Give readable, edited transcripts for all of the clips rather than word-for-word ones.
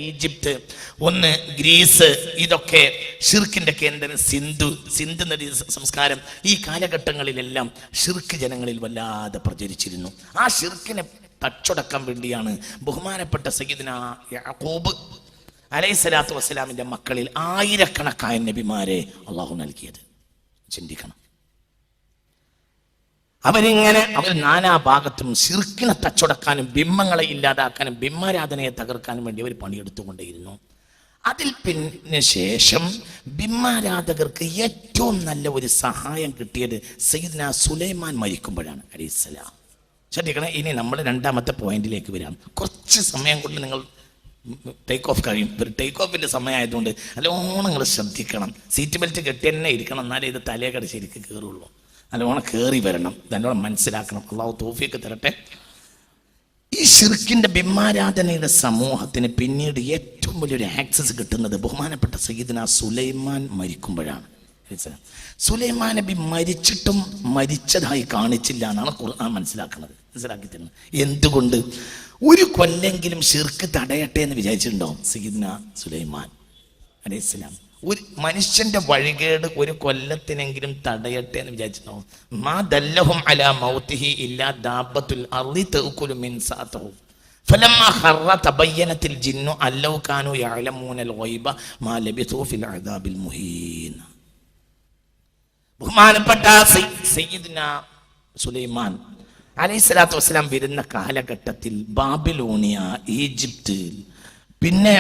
Egypt, ഒന്ന് Greece, ഇതൊക്കെ ഷിർക്കിന്റെ കേന്ദ്രം. സിന്ധു നദി സംസ്കാരം, ഈ കാലഘട്ടങ്ങളിലെല്ലാം ഷിർക്ക് ജനങ്ങളിൽ വല്ലാതെ പ്രചരിച്ചിരുന്നു. ആ ഷിർക്കിനെ തച്ചൊടക്കാൻ വേണ്ടിയാണ് ബഹുമാനപ്പെട്ട സയ്യിദ്ന യാക്കൂബ് അലൈഹിസ്സലാത്തു വസ്സലാമിന്റെ മക്കളിൽ ആയിരക്കണക്കായ നബിമാരെ അള്ളാഹു നൽകിയത്. ചിന്തിക്കണം. അവർ നാനാ ഭാഗത്തും ശിർക്കിനെ തച്ചൊടക്കാനും ബിംബങ്ങളെ ഇല്ലാതാക്കാനും ബിംബാരാധനയെ തകർക്കാനും വേണ്ടി അവർ പണിയെടുത്തുകൊണ്ടേയിരുന്നു. അതിൽ പിന്നെ ശേഷം ബിംബാരാധകർക്ക് ഏറ്റവും നല്ല ഒരു സഹായം കിട്ടിയത് സയ്യിദ്ന സുലൈമാൻ മരിക്കുമ്പോഴാണ് അലൈഹിസ്സലാം. ശ്രദ്ധിക്കണം. ഇനി നമ്മൾ രണ്ടാമത്തെ പോയിന്റിലേക്ക് വരാം. കുറച്ച് സമയം കൊണ്ട് നിങ്ങൾ ടേക്ക് ഓഫ് കഴിയും. ഒരു ടേക്ക് ഓഫിന്റെ സമയമായതുകൊണ്ട് നല്ലോണം നിങ്ങൾ ശ്രദ്ധിക്കണം. സീറ്റ് ബെൽറ്റ് കെട്ടി തന്നെ ഇരിക്കണം, എന്നാലേ ഇത് തലയെ ശരിക്ക് കയറുള്ളൂ. നല്ലോണം കയറി വരണം, നല്ലോണം മനസ്സിലാക്കണം. അള്ളാഹു തൗഫീഖ് തരട്ടെ. ഈ ഷിർക്കിന്റെ ബിംബാരാധനയുടെ സമൂഹത്തിന് പിന്നീട് ഏറ്റവും വലിയൊരു ആക്സസ് കിട്ടുന്നത് ബഹുമാനപ്പെട്ട സയ്യിദ്ന സുലൈമാൻ മരിക്കുമ്പോഴാണ്. സുലൈമാൻ നബി മരിച്ചിട്ടും മരിച്ചതായി കാണിച്ചില്ല എന്നാണ് ഖുർആൻ മനസ്സിലാക്കി തരുന്നത്. എന്തുകൊണ്ട്? ഒരു കൊല്ലെങ്കിലും ഷിർക്ക് തടയട്ടെ എന്ന് വിചാരിച്ചിട്ടുണ്ടോ സയ്യിദ്ന സുലൈമാൻ അലൈഹിസ്സലാം? ഒരു മനുഷ്യന്റെ വഴികേട് ഒരു കൊല്ലത്തിനെങ്കിലും തടയട്ടെ എന്ന് വിചാരിച്ചിട്ടുണ്ടോ? മാ ദല്ലഹും അലാ മൗതിഹി ഇല്ലാ ദാബത്തുൽ അർളി തഅകുലു മിൻ സാതഹു ഫലമ്മാ ഖറ തബയ്യനത്തിൽ ജിന്നു അല്ലൗ കാനൂ യഅലമൂനൽ ഗൈബ മാ ലബിഥു ഫിൽ അദാബിൽ മുഹീൻ. ബഹുമാനപ്പെട്ട സയ്യിദ്ന സുലൈമാൻ അലൈഹിസ്സലാത്തു വസ്സലാം വരുന്ന കാലഘട്ടത്തിൽ ബാബിലോണിയ, ഈജിപ്ത്, പിന്നെ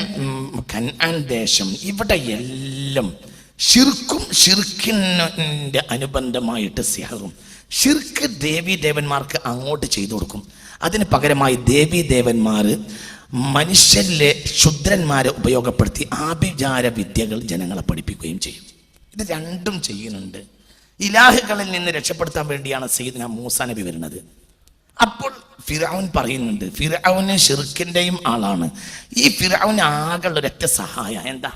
കനാൻ ദേശം, ഇവിടെ എല്ലാം ഷിർക്കും ഷിർക്കിന്റെ അനുബന്ധമായിട്ട് സിഹറും. ഷിർക്ക് ദേവീദേവന്മാർക്ക് അങ്ങോട്ട് ചെയ്തു കൊടുക്കും. അതിന് പകരമായി ദേവീദേവന്മാർ മനുഷ്യരിലെ ക്ഷുദ്രന്മാരെ ഉപയോഗപ്പെടുത്തി ആഭിചാര വിദ്യകൾ ജനങ്ങളെ പഠിപ്പിക്കുകയും ചെയ്യും. ഇത് രണ്ടും ചെയ്യുന്നുണ്ട്. ഇലാഹുകളിൽ നിന്ന് രക്ഷപ്പെടുത്താൻ വേണ്ടിയാണ് സയ്യിദ്ന മൂസാ നബി വരുന്നത്. അപ്പോൾ ഫിർഔൻ പറയുന്നുണ്ട്, ഫിർഔന് ഷിർക്കിന്റെയും ആളാണ്. ഈ ഫിർഔന് ആകെ ഒരൊറ്റ സഹായ എന്താ?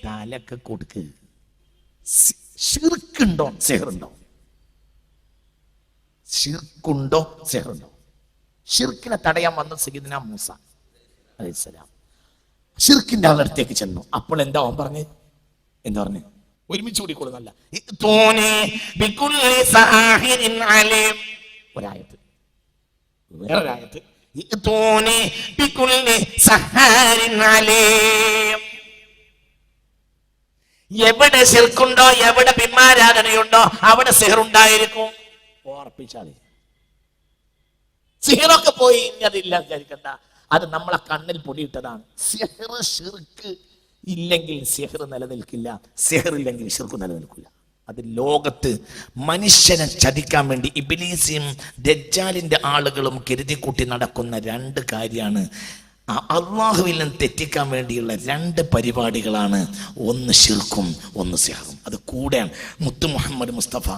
തലക്ക് കൊടുക്ക്. ഷിർക്കുണ്ടോ സെഹറുണ്ടോ? ഷിർക്കുണ്ടോ സെഹറുണ്ടോ? ഷിർക്കിനെ തടയാൻ വന്ന സയ്യിദ്ന മൂസ അലൈഹിസ്സലാം ഷിർക്കിന്റെ ആളടുത്തേക്ക് ചെന്നു. അപ്പോൾ എന്താ അവൻ പറഞ്ഞു? എന്താ പറഞ്ഞു? ഒരുമിച്ച് കൂടിക്കൊള്ളുന്നല്ല. ഒരായത്ത്, വേറൊരായത്ത്, എവിടെ ഷിർക്കുണ്ടോ, എവിടെ ബിംബാരാധനയുണ്ടോ അവിടെ സിഹറുണ്ടായിരിക്കും. ഓർപ്പിച്ചാളി. സിഹറൊക്കെ പോയി, ഇനി അതില്ല വിചാരിക്കണ്ട. അത് നമ്മളെ കണ്ണിൽ പൊടിയിട്ടതാണ്. സിഹർ ഷിർക്ക് ഇല്ലെങ്കിൽ സിഹർ നിലനിൽക്കില്ല, സിഹർ ഇല്ലെങ്കിൽ ഷിർക്ക് നിലനിൽക്കില്ല. അത് ലോകത്ത് മനുഷ്യനെ ചതിക്കാൻ വേണ്ടി ഇബ്ലീസും ദജ്ജാലിന്റെ ആളുകളും കരുതിക്കൂട്ടി നടക്കുന്ന രണ്ട് കാര്യമാണ്. അള്ളാഹുവിൽ നിന്ന് തെറ്റിക്കാൻ വേണ്ടിയുള്ള രണ്ട് പരിപാടികളാണ്. ഒന്ന് ഷിർക്കും ഒന്ന് സിഹറും. അത് കൂടെയാണ് മുത്ത് മുഹമ്മദ് മുസ്തഫ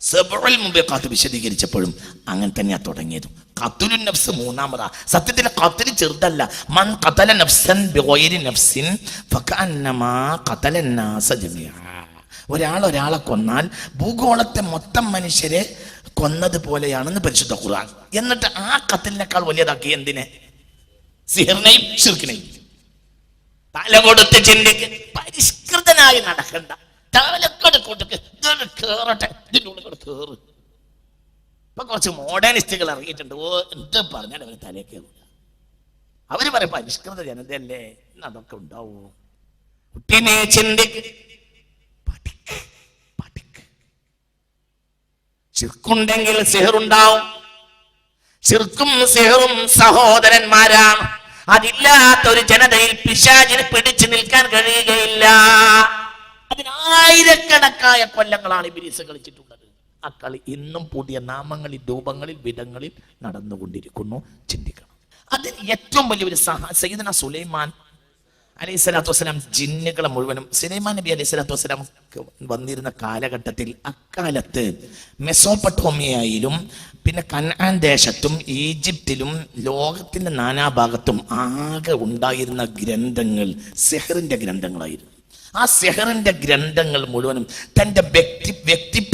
സബഉൽ മുബിഖാത്ത് വിശദീകരിച്ചപ്പോഴും അങ്ങനെ തന്നെയാ തുടങ്ങിയത്. ഖത്ലുൻ നഫ്സ് മൂന്നാമതാ. സത്യത്തിൽ ഖത്ൽ ചെറുതല്ല. മൻ ഖതല നഫ്സൻ ബിഗൈരി നഫ്സിൻ ഫകഅന്നമാ ഖതലൻ നാസ ജമീഅ. ഒരാളെ കൊന്നാൽ ഭൂഗോളത്തെ മൊത്തം മനുഷ്യരെ കൊന്നതുപോലെയാണെന്ന് പരിശുദ്ധ ഖുർആൻ. എന്നിട്ട് ആ ഖത്ലിനേക്കാൾ വലിയതാക്കി എന്തിനെ? സിഹറിനെയും ഷിർക്കിനെയും. തല കൊടുത്ത് ചിന്തിക്ക്. പരിഷ്കൃതനായി നടക്കണ്ട. തലക്കട് കൊടുക്ക്. കേറട്ടെ, ഇതിനുള്ളിൽ കേറ്. ഇപ്പൊ കുറച്ച് മോഡേണിസ്റ്റുകൾ ഇറങ്ങിയിട്ടുണ്ട്. ഓ എന്ത് പറഞ്ഞാൽ അവര് തലേ കയറില്ല. അവര് പറയും പരിഷ്കൃത ജനതയല്ലേ, അതൊക്കെ ഉണ്ടാവോ? കുട്ടീനെ ചിന്തിക്ക്. ഷിർക്കുണ്ടെങ്കിൽ സിഹറുണ്ടാവും. ഷിർക്കും സിഹറും സഹോദരന്മാരാണ്. അതില്ലാത്ത ഒരു ജനതയിൽ പിശാചിന് പിടിച്ചു നിൽക്കാൻ കഴിയുകയില്ല. അതിനായിരക്കണക്കായ കൊല്ലങ്ങളാണ് ഇബ്ലീസ് കളിച്ചിട്ടുള്ളത്. ആ കളി ഇന്നും പുതിയ നാമങ്ങളിൽ, രൂപങ്ങളിൽ, വിധങ്ങളിൽ നടന്നുകൊണ്ടിരിക്കുന്നു. ചിന്തിക്കണം. അതിന് ഏറ്റവും വലിയൊരു സയ്യിദ്ന സുലൈമാൻ അലൈഹിസ്സലാത്തു വസ്സലാം ജിന്നുകളെ മുഴുവനും, സുലൈമാൻ നബി അലൈഹിസ്സലാത്തു വസ്സലാം വന്നിരുന്ന കാലഘട്ടത്തിൽ അക്കാലത്ത് മെസോപ്പൊട്ടോമിയയിലും പിന്നെ കനാൻ ദേശത്തും ഈജിപ്തിലും ലോകത്തിന്റെ നാനാഭാഗത്തും ആകെ ഉണ്ടായിരുന്ന ഗ്രന്ഥങ്ങൾ സിഹറിന്റെ ഗ്രന്ഥങ്ങളായിരുന്നു. ആ സിഹറിന്റെ ഗ്രന്ഥങ്ങൾ മുഴുവനും തൻ്റെ വ്യക്തി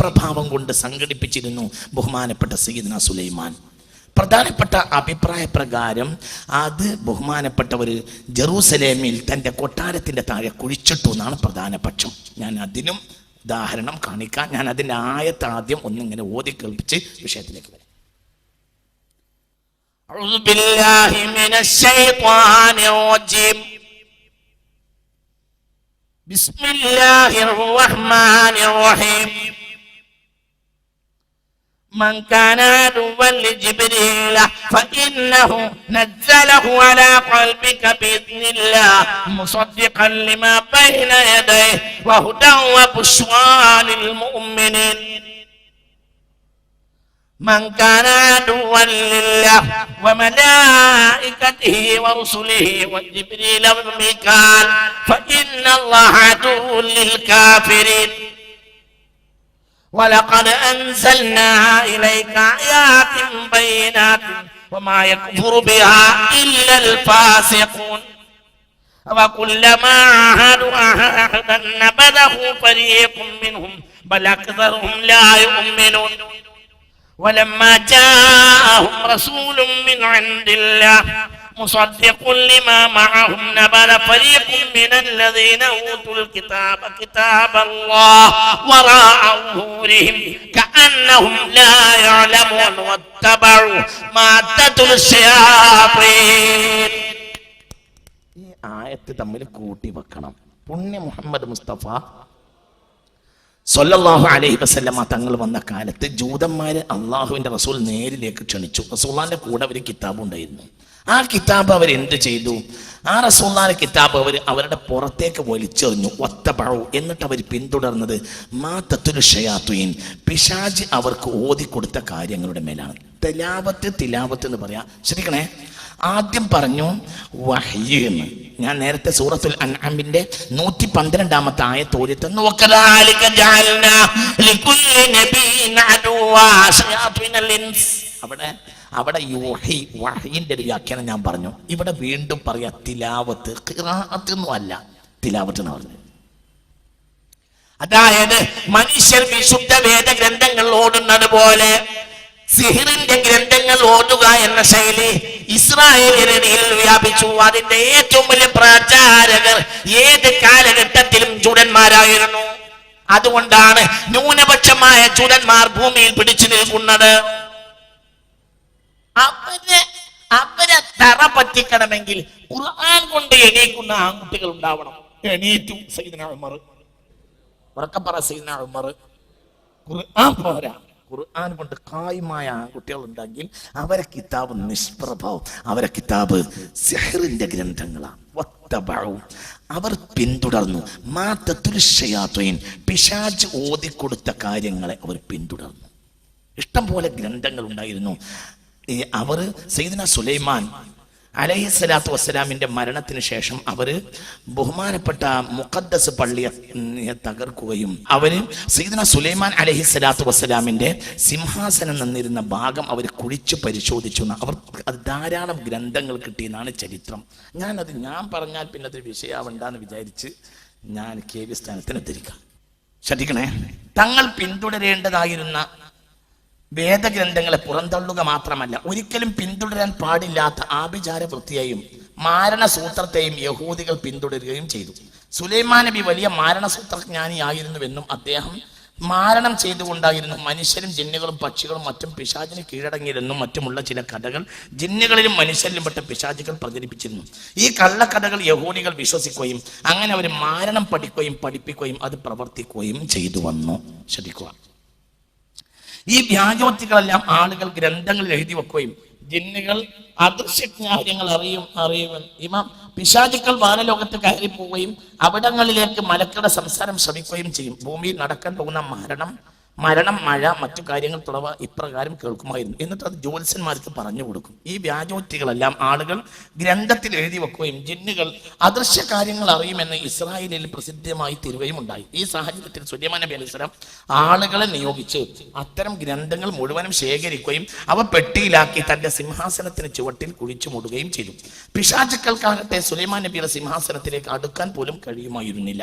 പ്രഭാവം കൊണ്ട് സംഘടിപ്പിച്ചിരുന്നു ബഹുമാനപ്പെട്ട സയ്യിദ്ന സുലൈമാൻ. പ്രധാനപ്പെട്ട അഭിപ്രായ പ്രകാരം അത് ബഹുമാനപ്പെട്ടവർ ജെറൂസലേമിൽ തൻ്റെ കൊട്ടാരത്തിൻ്റെ താഴെ കുഴിച്ചിട്ടു എന്നാണ് പ്രധാന പക്ഷം. ഞാൻ അതിനും ഉദാഹരണം കാണിക്കാൻ, ഞാൻ അതിൻ്റെ ആയത്ത് ആദ്യം ഒന്നിങ്ങനെ ഓതി കേൾപ്പിച്ച് വിഷയത്തിലേക്ക് വരാം. أعوذ بالله من الشيطان الرجيم. بسم الله الرحمن الرحيم. من كان عدوا لجبريل فإنه نزله على قلبك بإذن الله مصدقا لما بين يديه وهدى وبشرى للمؤمنين. من كان عدوا لله وملائكته ورسله وجبريل وميكال فإن الله عدو للكافرين. ولقد أنزلنا إليك آيات بينات وما يكفر بها إلا الفاسقون. وكلما عاهدوا عهدا نبذه فريق منهم بل أكثرهم لا يؤمنون. ولما جاءهم رسول من عند الله مصدق لما معهم نبذ فريق من الذين أوتوا الكتاب كتاب الله وراء ظهورهم كأنهم لا يعلمون واتبعوا ما تتلو الشياطين. ഈ ആയത്ത് തമ്മിൽ കൂട്ടി വെക്കണം. പുണ്യ മുഹമ്മദ് മുസ്തഫ സ്വല്ലല്ലാഹു അലൈഹി വസല്ലമ തങ്ങൾ വന്ന കാലത്ത് ജൂതന്മാര് അള്ളാഹുവിന്റെ റസൂൽ നേരിലേക്ക് ക്ഷണിച്ചു. റസൂലുള്ളാഹിന്റെ കൂടെ ഒരു കിതാബ് ഉണ്ടായിരുന്നു. ആ കിതാബ് അവർ എന്ത് ചെയ്തു? ആ റസൂലുള്ളാഹിന്റെ കിതാബ് അവരുടെ പുറത്തേക്ക് വലിച്ചെറിഞ്ഞു. വത്തബഉ, എന്നിട്ട് അവർ പിന്തുടർന്നത് മാ തത്ലു ശയാത്വീൻ, പിശാച് അവർക്ക് ഓതിക്കൊടുത്ത കാര്യങ്ങളുടെ മേലാണ്. തിലാവത്ത് എന്ന് പറയാ. ശ്രദ്ധിക്കണേ, ആദ്യം പറഞ്ഞു വഹ്യ് എന്ന്. ഞാൻ നേരത്തെ സൂറത്തുൽ അൻആമിന്റെ 112 ആയത്ത് ഓതിത്തന്നു. അവിടെ യൂഹി വഹ്യിന്റെ ഒരു വ്യാഖ്യാനം ഞാൻ പറഞ്ഞു. ഇവിടെ വീണ്ടും പറയാ തിലാവത്ത്. ഖിറാഅത്ത് ഒന്നും അല്ല, തിലാവത്ത് എന്ന് പറഞ്ഞു. അതായത് മനുഷ്യർ വിശുദ്ധ വേദഗ്രന്ഥങ്ങൾ ഓടുന്നത് പോലെ സിഹിറിന്റെ ഗ്രന്ഥങ്ങൾ ഓതുക എന്ന ശൈലി ഇസ്രായേലിൽ വ്യാപിച്ചു. അതിന്റെ ഏറ്റവും വലിയ പ്രചാരകർ ഏത് കാലഘട്ടത്തിലും ജൂതന്മാരായിരുന്നു. അതുകൊണ്ടാണ് ന്യൂനപക്ഷമായ ജൂതന്മാർ ഭൂമിയിൽ പിടിച്ചു നിൽക്കുന്നത്. അവരെ തറ പറ്റിക്കണമെങ്കിൽ ഖുർആൻ കൊണ്ട് എണീക്കുന്ന ആൺകുട്ടികൾ ഉണ്ടാവണം. എണീറ്റു സയ്യിദ്ന ഉമർ, ഉറക്കെ പറ സയ്യിദ്ന ഉമർ. ഖുർആൻ പോരാ, ഖുർആൻ കൊണ്ട് കായ്മായ ആൺകുട്ടികൾ ഉണ്ടെങ്കിൽ അവരെ കിതാബ് നിഷ്പ്രഭവും, അവരെ കിതാബ് സിഹ്റിന്റെ ഗ്രന്ഥങ്ങളാണ്. അവർ പിന്തുടർന്നു മാ തത്ലു ശയാത്വീൻ, പിശാച് ഓതിക്കൊടുത്ത കാര്യങ്ങളെ അവർ പിന്തുടർന്നു. ഇഷ്ടം പോലെ ഗ്രന്ഥങ്ങൾ ഉണ്ടായിരുന്നു. അവർ സയ്യിദ്ന സുലൈമാൻ അലൈഹിസ്സലാത്തു വസ്സലാമിന്റെ മരണത്തിന് ശേഷം അവര് ബഹുമാനപ്പെട്ട മുഖദ്ദസ് പള്ളിയെ തകർക്കുകയും അവര് സയ്യിദ്ന സുലൈമാൻ അലൈഹിസ്സലാത്തു വസ്സലാമിന്റെ സിംഹാസനം നിന്നിരുന്ന ഭാഗം അവർ കുഴിച്ചു പരിശോധിച്ചു. അവർ അത് ധാരാളം ഗ്രന്ഥങ്ങൾ കിട്ടിയെന്നാണ് ചരിത്രം. ഞാൻ പറഞ്ഞാൽ പിന്നെ അത് വിഷയാവണ്ടെന്ന് വിചാരിച്ച് ഞാൻ KV സ്ഥാനത്തിന് തിരിക്കാം. ശ്രദ്ധിക്കണേ, തങ്ങൾ പിന്തുടരേണ്ടതായിരുന്ന വേദഗ്രന്ഥങ്ങളെ പുറന്തള്ളുക മാത്രമല്ല, ഒരിക്കലും പിന്തുടരാൻ പാടില്ലാത്ത ആഭിചാര വൃത്തിയെയും മാരണസൂത്രത്തെയും യഹൂദികൾ പിന്തുടരുകയും ചെയ്തു. സുലൈമാൻ നബി വലിയ മാരണസൂത്രജ്ഞാനിയായിരുന്നുവെന്നും അദ്ദേഹം മാരണം ചെയ്തുകൊണ്ടായിരുന്നു മനുഷ്യരും ജിന്നുകളും പക്ഷികളും മറ്റും പിശാചിന് കീഴടങ്ങിയിരുന്നും മറ്റുമുള്ള ചില കഥകൾ ജിന്നുകളിലും മനുഷ്യരിലും പെട്ട പിശാചുകൾ പ്രചരിപ്പിച്ചിരുന്നു. ഈ കള്ളക്കഥകൾ യഹൂദികൾ വിശ്വസിക്കുകയും അങ്ങനെ അവർ മാരണം പഠിക്കുകയും പഠിപ്പിക്കുകയും അത് പ്രവർത്തിക്കുകയും ചെയ്തു വന്നു. ശ്രദ്ധിക്കുക, ഈ വ്യാജോക്തികളെല്ലാം ആളുകൾ ഗ്രന്ഥങ്ങളിൽ എഴുതി വെക്കുകയും ജിന്നുകൾ അദൃശ്യകാര്യങ്ങൾ അറിയുമെന്ന് ഇമാം പിശാചുക്കൾ വാനലോകത്ത് കയറി പോവുകയും അവിടങ്ങളിലേക്ക് മലക്കളുടെ സംസാരം ശ്രമിക്കുകയും ചെയ്യും. ഭൂമിയിൽ നടക്കാൻ പോകുന്ന മരണം, മഴ, മറ്റു കാര്യങ്ങൾ തുടവ ഇപ്രകാരം കേൾക്കുമായിരുന്നു. എന്നിട്ട് അത് ജ്യോത്സ്യന്മാർക്ക് പറഞ്ഞു കൊടുക്കും. ഈ വ്യാജോക്തികളെല്ലാം ആളുകൾ ഗ്രന്ഥത്തിൽ എഴുതി വെക്കുകയും ജിന്നുകൾ അദൃശ്യ കാര്യങ്ങൾ അറിയുമെന്ന് ഇസ്രായേലിൽ പ്രസിദ്ധമായി തീരുകയും ഉണ്ടായി. ഈ സാഹചര്യത്തിൽ സുലൈമാൻ നബി അലൈഹി സ്വലാം ആളുകളെ നിയോഗിച്ച് അത്തരം ഗ്രന്ഥങ്ങൾ മുഴുവനും ശേഖരിക്കുകയും അവ പെട്ടിയിലാക്കി തന്റെ സിംഹാസനത്തിന് ചുവട്ടിൽ കുഴിച്ചു മൂടുകയും ചെയ്തു. പിശാചുക്കൾക്കാകട്ടെ സുലൈമാൻ നബിയുടെ സിംഹാസനത്തിലേക്ക് അടുക്കാൻ പോലും കഴിയുമായിരുന്നില്ല.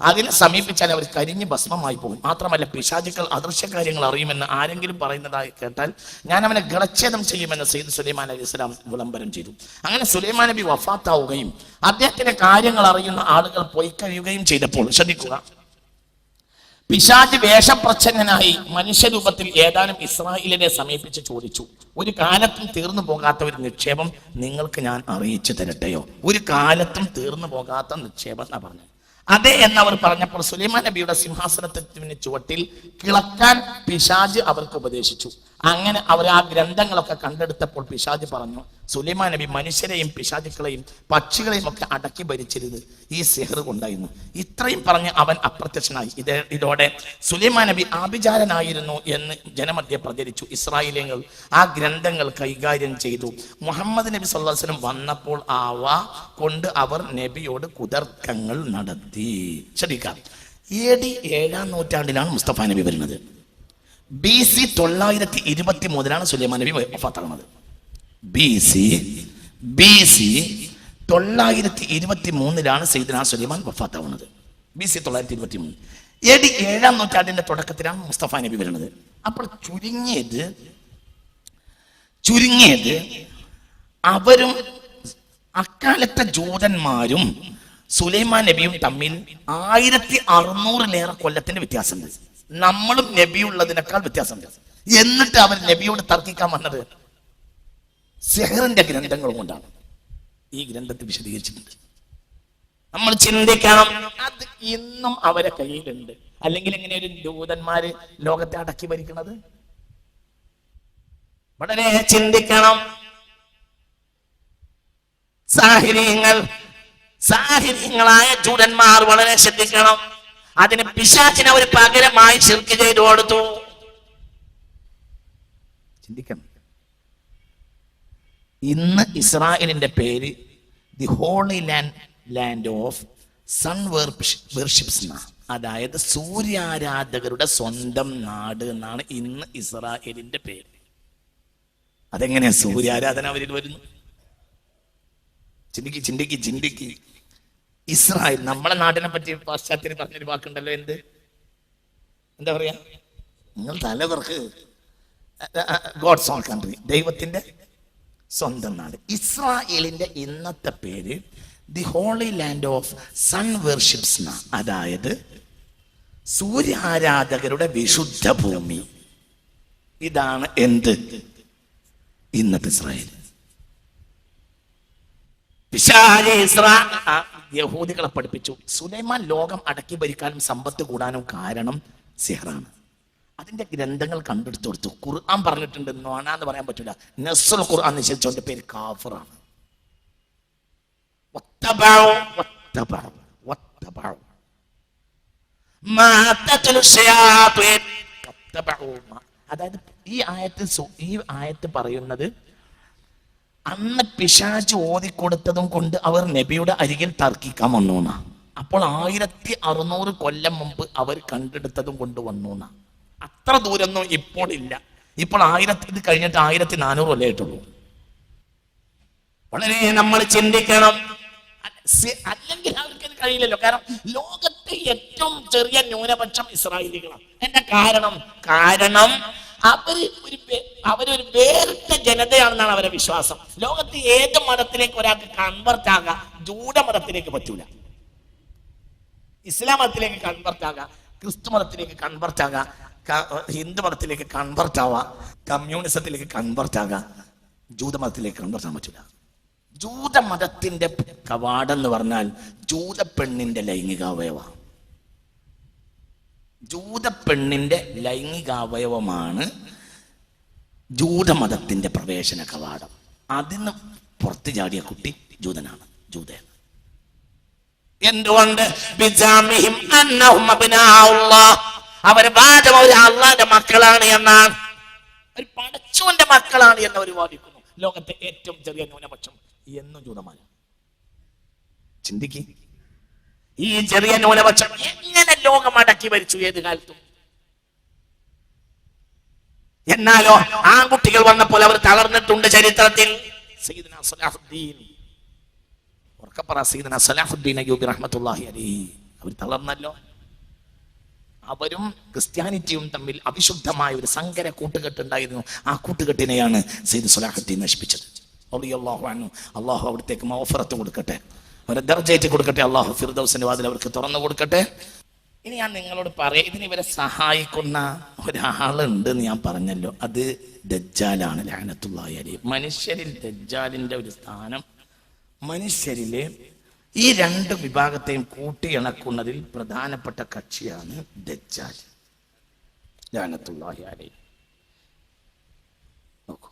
അതിനെ സമീപിച്ചാൽ അവർ കരിഞ്ഞ് ഭസ്മമായി പോകും. മാത്രമല്ല പിശാചുക്കൾ അദൃശ്യ കാര്യങ്ങൾ അറിയുമെന്ന് ആരെങ്കിലും പറയുന്നതായി കേട്ടാൽ ഞാൻ അവനെ ഗളച്ഛേദം ചെയ്യുമെന്ന് സയ്യിദ് സുലൈമാൻ അലൈഹി സ്വലാം വിളംബരം ചെയ്തു. അങ്ങനെ സുലൈമാൻ നബി വഫാത്താവുകയും അദ്ദേഹത്തിന്റെ കാര്യങ്ങൾ അറിയുന്ന ആളുകൾ പോയി കഴിയുകയും ചെയ്തപ്പോൾ ശ്രദ്ധിക്കുക, പിശാച് വേഷപ്രച്ഛന്നനായി മനുഷ്യരൂപത്തിൽ ഏതാനും ഇസ്രായേലിനെ സമീപിച്ച് ചോദിച്ചു, ഒരു കാലത്തും തീർന്നു പോകാത്ത ഒരു നിക്ഷേപം നിങ്ങൾക്ക് ഞാൻ അറിയിച്ചു തരട്ടെയോ? ഒരു കാലത്തും തീർന്നു പോകാത്ത നിക്ഷേപം എന്നാ പറഞ്ഞു. അതെ എന്നവർ പറഞ്ഞപ്പോൾ സുലൈമാൻ നബിയുടെ സിംഹാസനത്തിന് ചുവട്ടിൽ കിളക്കാൻ പിശാച് അവർക്ക് ഉപദേശിച്ചു. അങ്ങനെ അവർ ആ ഗ്രന്ഥങ്ങളൊക്കെ കണ്ടെടുത്തപ്പോൾ പിശാച് പറഞ്ഞു, സുലൈമാൻ നബി മനുഷ്യരെയും പിശാചുക്കളെയും പക്ഷികളെയും ഒക്കെ അടക്കി ഭരിച്ചിരുത് ഈ സിഹർ കൊണ്ടായിരുന്നു. ഇത്രയും പറഞ്ഞ് അവൻ അപ്രത്യക്ഷനായി. ഇതോടെ സുലൈമാൻ നബി ആഭിചാരനായിരുന്നു എന്ന് ജനമധ്യെ പ്രചരിച്ചു. ഇസ്രായേലികൾ ആ ഗ്രന്ഥങ്ങൾ കൈകാര്യം ചെയ്തു. മുഹമ്മദ് നബി സല്ലല്ലാഹു അലൈഹി വസല്ലം വന്നപ്പോൾ അവ കൊണ്ട് അവർ നബിയോട് കുതർക്കങ്ങൾ നടത്തി. ശ്രദ്ധിക്കാം, AD 7-ാം നൂറ്റാണ്ടിലാണ് മുസ്തഫ നബി വരുന്നത്. BC 923 സുലൈമാൻ നബി വഫാത്താകുന്നത്. BC 923 സയ്യിദ്നാ സുലൈമാൻ വഫാത്താവുന്നത്. BC 923. AD 7-ാം നൂറ്റാണ്ടിന്റെ തുടക്കത്തിലാണ് മുസ്തഫ നബി വരുന്നത്. അപ്പോൾ ചുരുങ്ങിയത് അവരും അക്കാലത്തെ ജൂതന്മാരും സുലൈമാൻ നബിയും തമ്മിൽ 1600-ലേറെ കൊല്ലത്തിന്റെ വ്യത്യാസമുണ്ട്. നമ്മളും നബിയുള്ളതിനേക്കാൾ വ്യത്യാസമുണ്ട്. എന്നിട്ട് അവർ നബിയോട് തർക്കിക്കാൻ വന്നത് സിഹറിന്റെ ഗ്രന്ഥങ്ങൾ കൊണ്ടാണ്. ഈ ഗ്രന്ഥത്തിൽ വിശദീകരിച്ചിട്ടുണ്ട്. നമ്മൾ ചിന്തിക്കണം, അത് ഇന്നും അവരെ കയ്യിലുണ്ട്. അല്ലെങ്കിൽ എങ്ങനെ ഒരു ദൂതന്മാര് ലോകത്തെ അടക്കി ഭരിക്കുന്നത്? വളരെ ചിന്തിക്കണം. സാഹിര്യങ്ങളായ ജൂതന്മാർ വളരെ ശ്രദ്ധിക്കണം. അതിന് പിശാചിനെ ഒരു പകരമായി ശിർക്ക് ചെയ്തു കൊടുത്തു. ചിന്തിക്കണം. ഇന്ന് ഇസ്രായേലിന്റെ പേര് the holy land of sun worships എന്നാണ്. അതായത് സൂര്യാരാധകരുടെ സ്വന്തം നാട് എന്നാണ് ഇന്ന് ഇസ്രായേലിന്റെ പേര്. അതെങ്ങനെയാ സൂര്യാരാധന അവരിൽ വരുന്നു? ചിന്തിക്ക്. ഇസ്രായേൽ, നമ്മളെ നാടിനെ പറ്റി പാശ്ചാത്യന് പറഞ്ഞൊരു വാക്കുണ്ടല്ലോ, എന്താ പറയാ, നിങ്ങൾ തലവർക്ക് ഗോഡ്സ് ഓൺ കൺട്രി, ദൈവത്തിന്റെ സ്വന്തം നാട്. ഇസ്രായേലിന്റെ ഇന്നത്തെ പേര് the holy land of sun worships എന്നാ. അതായത് സൂര്യാരാധകരുടെ വിശുദ്ധ ഭൂമി. ഇതാണ് ഇന്നത്തെ ഇസ്രായേൽ. യഹൂദികളെ പഠിപ്പിച്ചു, സുലൈമാൻ ലോകം അടക്കി ഭരിക്കാനും സമ്പത്ത് കൂടാനും കാരണം സിഹറാണ്. അതിന്റെ ഗ്രന്ഥങ്ങൾ കണ്ടെടുത്തു കൊടുത്തു. ഖുർആൻ പറഞ്ഞിട്ടുണ്ട്, നോണാന്ന് പറയാൻ പറ്റില്ല. നസ്സുൽ ഖുർആൻ നിശ്ചയിച്ചവന്റെ പേര് കാഫിറാണ്. അതായത് ഈ ആയത്ത് പറയുന്നത് അന്ന് പിശാച് ഓതിക്കൊടുത്തതും കൊണ്ട് അവർ നബിയുടെ അരികിൽ തർക്കിക്കാൻ വന്നു. അപ്പോൾ 1600 കൊല്ലം മുമ്പ് അവർ കണ്ടെടുത്തതും കൊണ്ട് വന്നു. അത്ര ദൂരമൊന്നും ഇപ്പോൾ ഇല്ല. ഇപ്പോൾ 1000 കഴിഞ്ഞിട്ട് 1400 കൊല്ലമായിട്ടുള്ളൂ. വളരെ നമ്മൾ ചിന്തിക്കണം. അല്ലെങ്കിൽ അവർക്ക് കഴിയില്ലല്ലോ. കാരണം ലോകത്തെ ഏറ്റവും ചെറിയ ന്യൂനപക്ഷം ഇസ്രായേലികളാണ്. എന്റെ കാരണം അവരൊരു വേറിട്ട ജനതയാണെന്നാണ് അവരുടെ വിശ്വാസം. ലോകത്ത് ഏത് മതത്തിലേക്ക് ഒരാൾക്ക് കൺവെർട്ട് ആകാം, ജൂത മതത്തിലേക്ക് പറ്റൂല. ഇസ്ലാം മതത്തിലേക്ക് കൺവെർട്ട് ആകാം, ക്രിസ്തു മതത്തിലേക്ക് കൺവെർട്ട് ആകാം, ഹിന്ദു മതത്തിലേക്ക് കൺവെർട്ട് ആവാം, കമ്മ്യൂണിസത്തിലേക്ക് കൺവെർട്ട് ആകാം, ജൂതമതത്തിലേക്ക് കൺവെർട്ട് ആകാൻ പറ്റൂല. ജൂതമതത്തിന്റെ കവാടം എന്ന് പറഞ്ഞാൽ ജൂതപ്പെണ്ണിന്റെ ലൈംഗികാവയവമാണ്. ജൂതപ്പെണ്ണിന്റെ ലൈംഗികാവയവമാണ് ജൂതമതത്തിന്റെ പ്രവേശന കവാടം. അതിന് പുറത്തു ചാടിയ കുട്ടി ജൂതനാണ്, ജൂതൻ. എന്തുകൊണ്ട്? അവര് വാദം അവർ അള്ളാന്റെ മക്കളാണ് എന്നാണ്, ഒരു പടച്ചോന്റെ മക്കളാണ് എന്ന് അവർ വാദിക്കുന്നു. ലോകത്തെ ഏറ്റവും ചെറിയ ന്യൂനപക്ഷം എന്നും ജൂതന്മാരാണ്. ചിന്തിക്ക്, ഈ ചെറിയ ന്യൂനപക്ഷം എങ്ങനെ ലോകം അടക്കി ഭരിച്ചു ഏത് കാലത്തും? എന്നാലോ ആൺകുട്ടികൾ വന്നപ്പോൾ അവർ തളർന്നിട്ടുണ്ട് ചരിത്രത്തിൽ. സയ്യിദ്നാ സലാഹുദ്ദീൻ അയ്യൂബി റഹ്മത്തുള്ളാഹി അലൈഹി അവർ തളർന്നല്ലോ. അവരും ക്രിസ്ത്യാനിറ്റിയും തമ്മിൽ അവിശുദ്ധമായ ഒരു സങ്കര കൂട്ടുകെട്ടുണ്ടായിരുന്നു. ആ കൂട്ടുകെട്ടിനെയാണ് സയ്യിദ് സ്വലാഹുദ്ദീൻ നശിപ്പിച്ചത്. അള്ളാഹു അവിടത്തേക്ക് മഗ്ഫിറത്ത് കൊടുക്കട്ടെ, അവരെ ദർജയേറ്റി കൊടുക്കട്ടെ. അള്ളാഹു ഫിർദൗസിന്റെ വാതിൽ അവർക്ക് തുറന്നു കൊടുക്കട്ടെ. ഇനി ഞാൻ നിങ്ങളോട് പറയാം, ഇതിന് ഇവരെ സഹായിക്കുന്ന ഒരാളുണ്ട് എന്ന് ഞാൻ പറഞ്ഞല്ലോ, അത് ദജ്ജാലാണ് ലഅനത്തുല്ലാഹി അലൈഹി. മനുഷ്യരിൽ ദജ്ജാലിന്റെ ഒരു സ്ഥാനം, മനുഷ്യരിലെ ഈ രണ്ട് വിഭാഗത്തെയും കൂട്ടിയിണക്കുന്നതിൽ പ്രധാനപ്പെട്ട കക്ഷിയാണ് ദജ്ജാൽ ലഅനത്തുല്ലാഹി അലൈഹി. നോക്കൂ,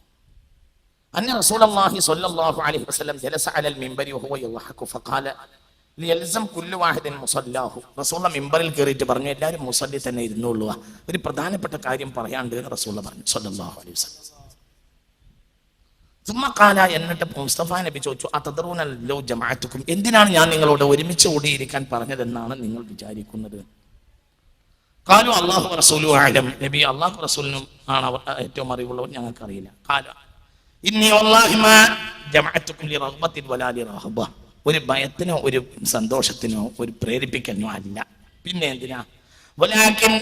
അന്ന റസൂലുള്ളാഹി സ്വല്ലല്ലാഹു അലൈഹി വസല്ലം ജലസ അലൽ മിംബരി വഹുവ യദ്ഹഖു ഫഖാല ലിയൽസം കുല്ലു വാഹിദിൻ മുസല്ലാഹു. റസൂലുള്ള മിംബറിൽ കയറിയിട്ട് പറഞ്ഞു, എല്ലാവരും മുസല്ലി തന്നെ ഇരുന്നുള്ളൂ, ഒരു പ്രധാനപ്പെട്ട കാര്യം പറയാണ്ട് എന്ന് റസൂലുള്ള പറഞ്ഞു സ്വല്ലല്ലാഹു അലൈഹി വസല്ലം. സുമ്മഖാല, എന്നിട്ട് മുസ്തഫ നബി ചോദിച്ചു, അതദ്റൂന ലൗ ജമഅതുക്കും, എന്തിനാണ് ഞാൻ നിങ്ങളോട് ഒരുമിച്ച് കൂടിയിരിക്കാൻ പറഞ്ഞതെന്നാണ് നിങ്ങൾ വിചാരിക്കുന്നത്? ഖാലു അല്ലാഹു റസൂലു അഅലം, നബി അല്ലാഹു റസൂലിനും ആണ് ഏറ്റവും അറിവുള്ളവർ, ഞങ്ങൾക്ക് അറിയില്ല. ഖാല ഇന്നി വല്ലാഹി മാ ജമഅതുക്കും ലിറഗ്ബത്തിൻ വലാ ലിറഹബ, ഒരു ഭയത്തിനോ ഒരു സന്തോഷത്തിനോ ഒരു പ്രേരിപ്പിക്കലിനോ അല്ല, പിന്നെ എന്തിനാ? വലാകിൻ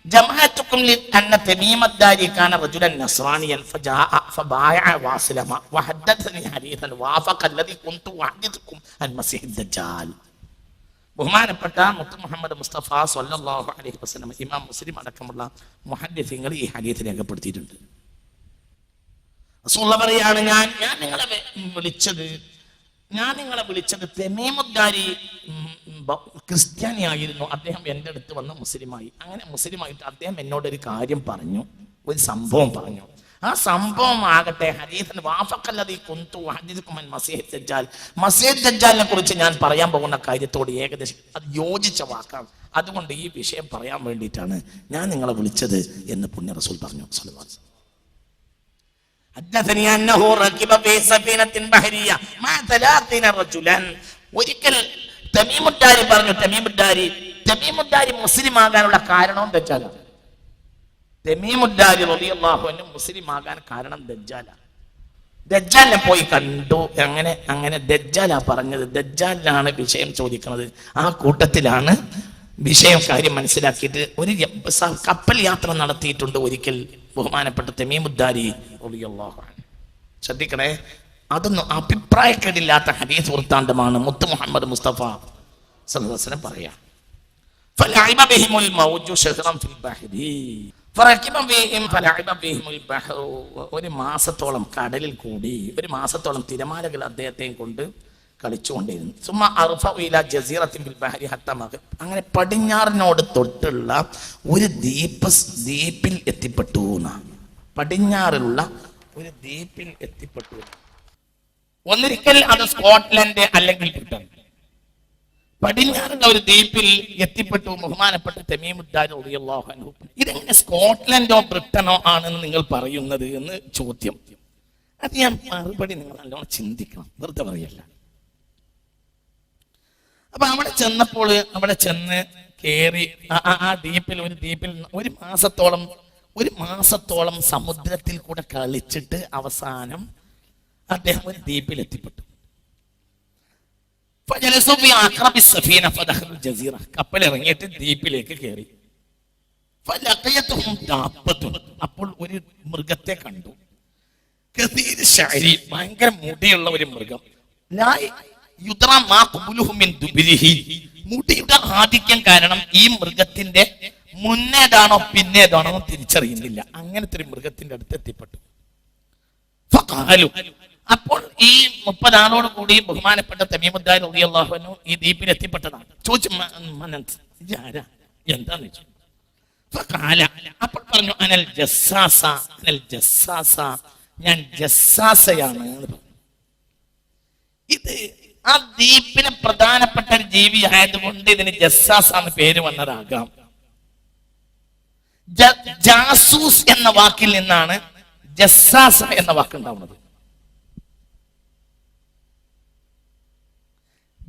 ജമഅതുക്കും ലിഅന്ന തമീമദ്ദാരി കാന റജുലൻ നസ്റാനിയൻ ഫജാഅ ഫബായഅ വാസിലമ വഹദ്ദഥനി ഹദീസൻ വാഫഖ അല്ലദി കുൻതു വഹദിതുക്കും അൻ മസീഹ് ദജ്ജാൽ. ബഹുമാനപ്പെട്ട മുത്ത് മുഹമ്മദ് മുസ്തഫ സ്വല്ലല്ലാഹു അലൈഹി വസല്ലം, ഇമാം മുസ്ലിം അടക്കമുള്ള മുഹദ്ദിസുകൾ ഈ ഹദീസ് രേഖപ്പെടുത്തിയിട്ടുണ്ട്. റസൂലുള്ള പറയാണ്, ഞാൻ നിങ്ങളെ വിളിച്ചത് തമീമുദ്ദാരി ക്രിസ്ത്യാനിയായിരുന്നു, അദ്ദേഹം എൻ്റെ അടുത്ത് വന്ന് മുസ്ലിമായി. അങ്ങനെ മുസ്ലിമായിട്ട് അദ്ദേഹം എന്നോടൊരു കാര്യം പറഞ്ഞു, ഒരു സംഭവം പറഞ്ഞു. ആ സംഭവം ആകട്ടെ ഹദീസൻ വാഫഖല്ലദി കുൻതു വഹദിതുക്കും അൻ മസീഹ് ദജ്ജാൽ, മസീഹ് ദജ്ജാലിനെ കുറിച്ച് ഞാൻ പറയാൻ പോകുന്ന കാര്യത്തോട് ഏകദേശം അത് യോജിച്ച വാക്കാണ്. അതുകൊണ്ട് ഈ വിഷയം പറയാൻ വേണ്ടിയിട്ടാണ് ഞാൻ നിങ്ങളെ വിളിച്ചത് എന്ന് പുണ്യ റസൂൽ പറഞ്ഞു സ്വല്ലല്ലാഹു അലൈഹി വസല്ലം. ഹദ്ദസനി അന്നഹു റകിബ ഫീ സഫീനത്തിൻ ബഹരിയ മാ 30 റജുലൻ. ഒരിക്കൽ തമീമുദ്ദാരി പറഞ്ഞു, തമീമുദ്ദാരി മുസ്ലിം ആകാനുള്ള കാരണവും ദജ്ജാലാണ്. തമീമുദ്ദാരി റളിയല്ലാഹു അൻഹു മുസ്ലിം ആകാൻ കാരണം ദജ്ജാലാണ്. ദജ്ജാലിനെ പോയി കണ്ടു. അങ്ങനെ ദജ്ജാലാ പറഞ്ഞത്, ദജ്ജാലിനാണ് വിഷയം ചോദിക്കുന്നത്. ആ കൂട്ടത്തിലാണ് വിഷയം കാര്യം മനസ്സിലാക്കിയിട്ട് ഒരു കപ്പൽ യാത്ര നടത്തിയിട്ടുണ്ട് ഒരിക്കൽ ബഹുമാനപ്പെട്ട തമീമുദ്ദാരി റളിയല്ലാഹു അൻഹു. ശ്രദ്ധിക്കണേ, അതൊന്നും അഭിപ്രായക്കേടില്ലാത്ത ഹദീസ് വൃത്താന്തമാണ് മുത്ത് മുഹമ്മദ് മുസ്തഫ സല്ലല്ലാഹു അലൈഹി വസല്ലം പറയാ. ഫലഅബ ബിഹിമുൽ മൗജു ശഹറൻ ഫിൽ ബഹരി ഫറകിബ ബിഹിം ഫലഅബ ബിഹിമുൽ ബഹറു. ഒരു മാസത്തോളം കടലിൽ കൂടി, ഒരു മാസത്തോളം തിരമാലകൾ അദ്ദേഹത്തെയും കൊണ്ട് കളിച്ചുകൊണ്ടിരുന്നു. സുമ്മ അർഫഉ ഇലാ ജസീറത്തിൻ ഫിൽ ബഹരി ഹത്താ മഗരിബ്. അങ്ങനെ പടിഞ്ഞാറിനോട് തൊട്ടുള്ള ഒരു ദ്വീപിൽ എത്തിപ്പെട്ടു. പടിഞ്ഞാറിലുള്ള ഒരു ദ്വീപിൽ എത്തിപ്പെട്ടു. ഒന്നിരിക്കൽ അത് സ്കോട്ട്ലൻഡ് അല്ലെങ്കിൽ ബ്രിട്ടൻ. പടിഞ്ഞാറുള്ള ഒരു ദ്വീപിൽ എത്തിപ്പെട്ടു ബഹുമാനപ്പെട്ട തമീമുദ്ദാരി റളിയല്ലാഹു അൻഹു. ഇതെങ്ങനെ സ്കോട്ട്ലൻഡോ ബ്രിട്ടനോ ആണെന്ന് നിങ്ങൾ പറയുന്നത് എന്ന് ചോദ്യം. അത് ഞാൻ മറുപടി നിങ്ങൾ നല്ലോണം ചിന്തിക്കണം, വെറുതെ പറയല്ല. അപ്പൊ അവിടെ ചെന്ന് കയറി ആ ദ്വീപിൽ ഒരു മാസത്തോളം സമുദ്രത്തിൽ കൂടെ കളിച്ചിട്ട് അവസാനം അദ്ദേഹം ഒരു ദ്വീപിൽ എത്തിപ്പെട്ടു. കപ്പൽ ഇറങ്ങിയിട്ട് ദ്വീപിലേക്ക് കയറി. അപ്പോൾ ഒരു മൃഗത്തെ കണ്ടു. ഭയങ്കര മുടിയുള്ള ഒരു മൃഗം. മുടിയുടെ ആധിക്യം കാരണം ഈ മൃഗത്തിന്റെ മുന്നേതാണോ പിന്നേതാണോ തിരിച്ചറിയുന്നില്ല. അങ്ങനത്തെ ഒരു മൃഗത്തിന്റെ അടുത്ത് എത്തിപ്പെട്ടു. അപ്പോൾ ഈ 30 ആളോട് കൂടി ബഹുമാനപ്പെട്ട തമീമുദ്ദാരി റളിയല്ലാഹു അൻഹു ഈ ദ്വീപിൽ എത്തിപ്പെട്ടതാണ്. ചോദിച്ചു, എന്താന്ന് ചോദിച്ചു. അപ്പോൾ പറഞ്ഞു, അനൽ ജസ്സാസ, ഞാൻ ജസ്സാസയാണ്. ഇത് ആ ദ്വീപിലെ പ്രധാനപ്പെട്ട ഒരു ജീവി ആയതുകൊണ്ട് ഇതിന് ജസ്സാസ എന്ന് പേര് വന്നതാകാം. ജാസൂസ് എന്ന വാക്കിൽ നിന്നാണ് ജസ്സാസ എന്ന വാക്കുണ്ടാവുന്നത്.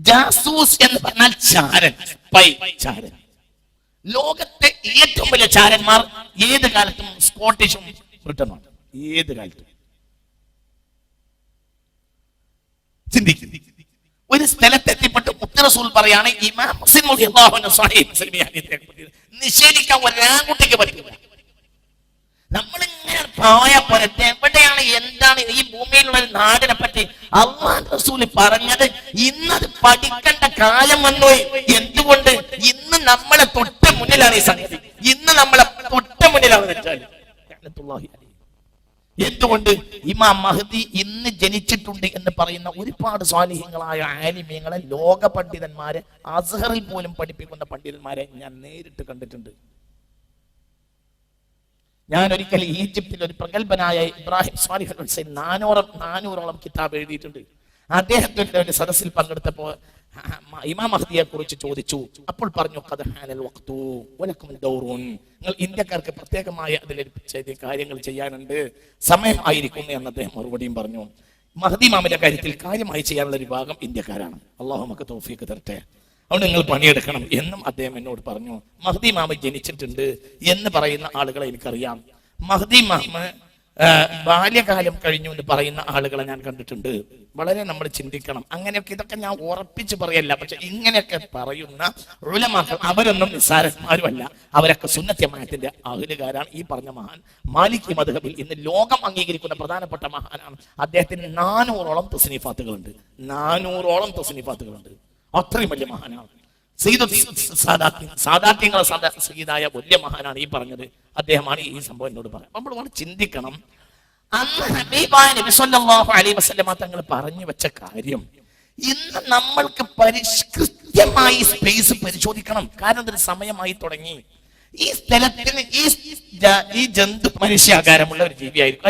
ജാസൂസ് എന്ന് പറഞ്ഞാൽ ചാരൻ, സ്പൈ, ചാരൻ. ലോകത്തെ ഏറ്റവും വലിയ ചാരന്മാർ ഏത് കാലത്തും സ്കോട്ടിഷും ബ്രിട്ടനുമാണ്. ഏത് കാലത്തും ചിന്തിക്കും. ഒരു സ്ഥലത്തെത്തിപ്പെട്ട് മുത്ത് റസൂൽ പറയാണ് ഇമാം മുസ്ലിം റളിയല്ലാഹു അൻഹു സ്വഹീഹ് മുസ്ലിം ഹദീസിൽ നിഷേധിക്കാൻ ഒരാൺകുട്ടിക്ക് പറ്റില്ല. നമ്മളിങ്ങനെ പോയ പോലത്തെ എവിടെയാണ് എന്താണ് ഈ ഭൂമിയിലുള്ള ഒരു നാടിനെ പറ്റി അല്ലാഹു റസൂൽ പറഞ്ഞത്? ഇന്നത് പഠിക്കേണ്ട കാലം വന്നു. എന്തുകൊണ്ട്? ഇന്ന് നമ്മളെ തൊട്ട മുന്നിലാണ് ഈ സംഗതി. ഇന്ന് നമ്മളെ തൊട്ട മുന്നിലാണ് വെച്ചാൽ എന്തുകൊണ്ട്? ഇമാം മഹ്ദി ഇന്ന് ജനിച്ചിട്ടുണ്ട് എന്ന് പറയുന്ന ഒരുപാട് സ്വാലിഹ്യങ്ങളായ ആലിമീങ്ങളെ, ലോക പണ്ഡിതന്മാരെ, അസ്ഹറിൽ പോലും പഠിപ്പിക്കുന്ന പണ്ഡിതന്മാരെ ഞാൻ നേരിട്ട് കണ്ടിട്ടുണ്ട്. ഞാൻ ഒരിക്കൽ ഈജിപ്തിൽ ഒരു പ്രഗത്ഭനായ ഇബ്രാഹിം സ്വാലിഹ് അൽ ഹുസൈൻ 400ഓളം കിതാബ് എഴുതിയിട്ടുണ്ട്. അദ്ദേഹത്തിന്റെ ഒരു സദസ്സിൽ പങ്കെടുത്തപ്പോൾ ഇമാം മഹ്ദിയെ കുറിച്ച് ചോദിച്ചു. അപ്പോൾ പറഞ്ഞു, നിങ്ങൾ ഇന്ത്യക്കാർക്ക് പ്രത്യേകമായ അതിൽ കാര്യങ്ങൾ ചെയ്യാനുണ്ട്, സമയം ആയിരിക്കുന്നു എന്ന് അദ്ദേഹം മറുപടിയും പറഞ്ഞു. മഹ്ദി ഇമാമിന്റെ കാര്യത്തിൽ കാര്യമായി ചെയ്യാനുള്ള ഒരു ഭാഗം ഇന്ത്യക്കാരാണ്. അള്ളാഹു നമുക്ക് തൗഫീഖ് തരട്ടെ. അതുകൊണ്ട് നിങ്ങൾ പണിയെടുക്കണം എന്നും അദ്ദേഹം എന്നോട് പറഞ്ഞു. മഹ്ദി ഇമാമ് ജനിച്ചിട്ടുണ്ട് എന്ന് പറയുന്ന ആളുകളെ എനിക്കറിയാം. മഹ്ദി ഇമാമ് ബാല്യകാലം കഴിഞ്ഞു എന്ന് പറയുന്ന ആളുകളെ ഞാൻ കണ്ടിട്ടുണ്ട്. വളരെ നമ്മൾ ചിന്തിക്കണം. അങ്ങനെയൊക്കെ ഇതൊക്കെ ഞാൻ ഉറപ്പിച്ച് പറയല്ല, പക്ഷെ ഇങ്ങനെയൊക്കെ പറയുന്ന ഉലമാക്കൾ അവരൊന്നും നിസ്സാരന്മാരുമല്ല. അവരൊക്കെ സുന്നത്ത് ജമാഅത്തിന്റെ അഹ്ലുകാരാണ്. ഈ പറഞ്ഞ മഹാൻ മാലിക്കി മദ്ഹബിൽ ഇന്ന് ലോകം അംഗീകരിക്കുന്ന പ്രധാനപ്പെട്ട മഹാനാണ്. അദ്ദേഹത്തിന് 400ഓളം തസ്നീഫാത്തുകളുണ്ട്. 400ഓളം തസ്നീഫാത്തുകളുണ്ട്. അത്രയും വലിയ മഹാനാണ്. സാദാത്യങ്ങളെ സയ്യിദായ വലിയ മഹാനാണ് ഈ പറഞ്ഞത്. അദ്ദേഹമാണ് ഈ സംഭവം എന്നോട് പറയാം. നമ്മൾ ചിന്തിക്കണം. അന്ന് ഹബീബായ നബി സല്ലല്ലാഹു അലൈഹി വസല്ലമ തങ്ങൾ പറഞ്ഞു വെച്ച കാര്യം ഇന്ന് നമ്മൾക്ക് കൃത്യമായി സ്പേസ് പരിശോധിക്കണം. കാരണം അതൊരു സമയമായി തുടങ്ങി. ഈ സ്ഥലത്തിന് ഈ ജന്തു മനുഷ്യാകാരമുള്ള ഒരു ജീവിയായിരിക്കും.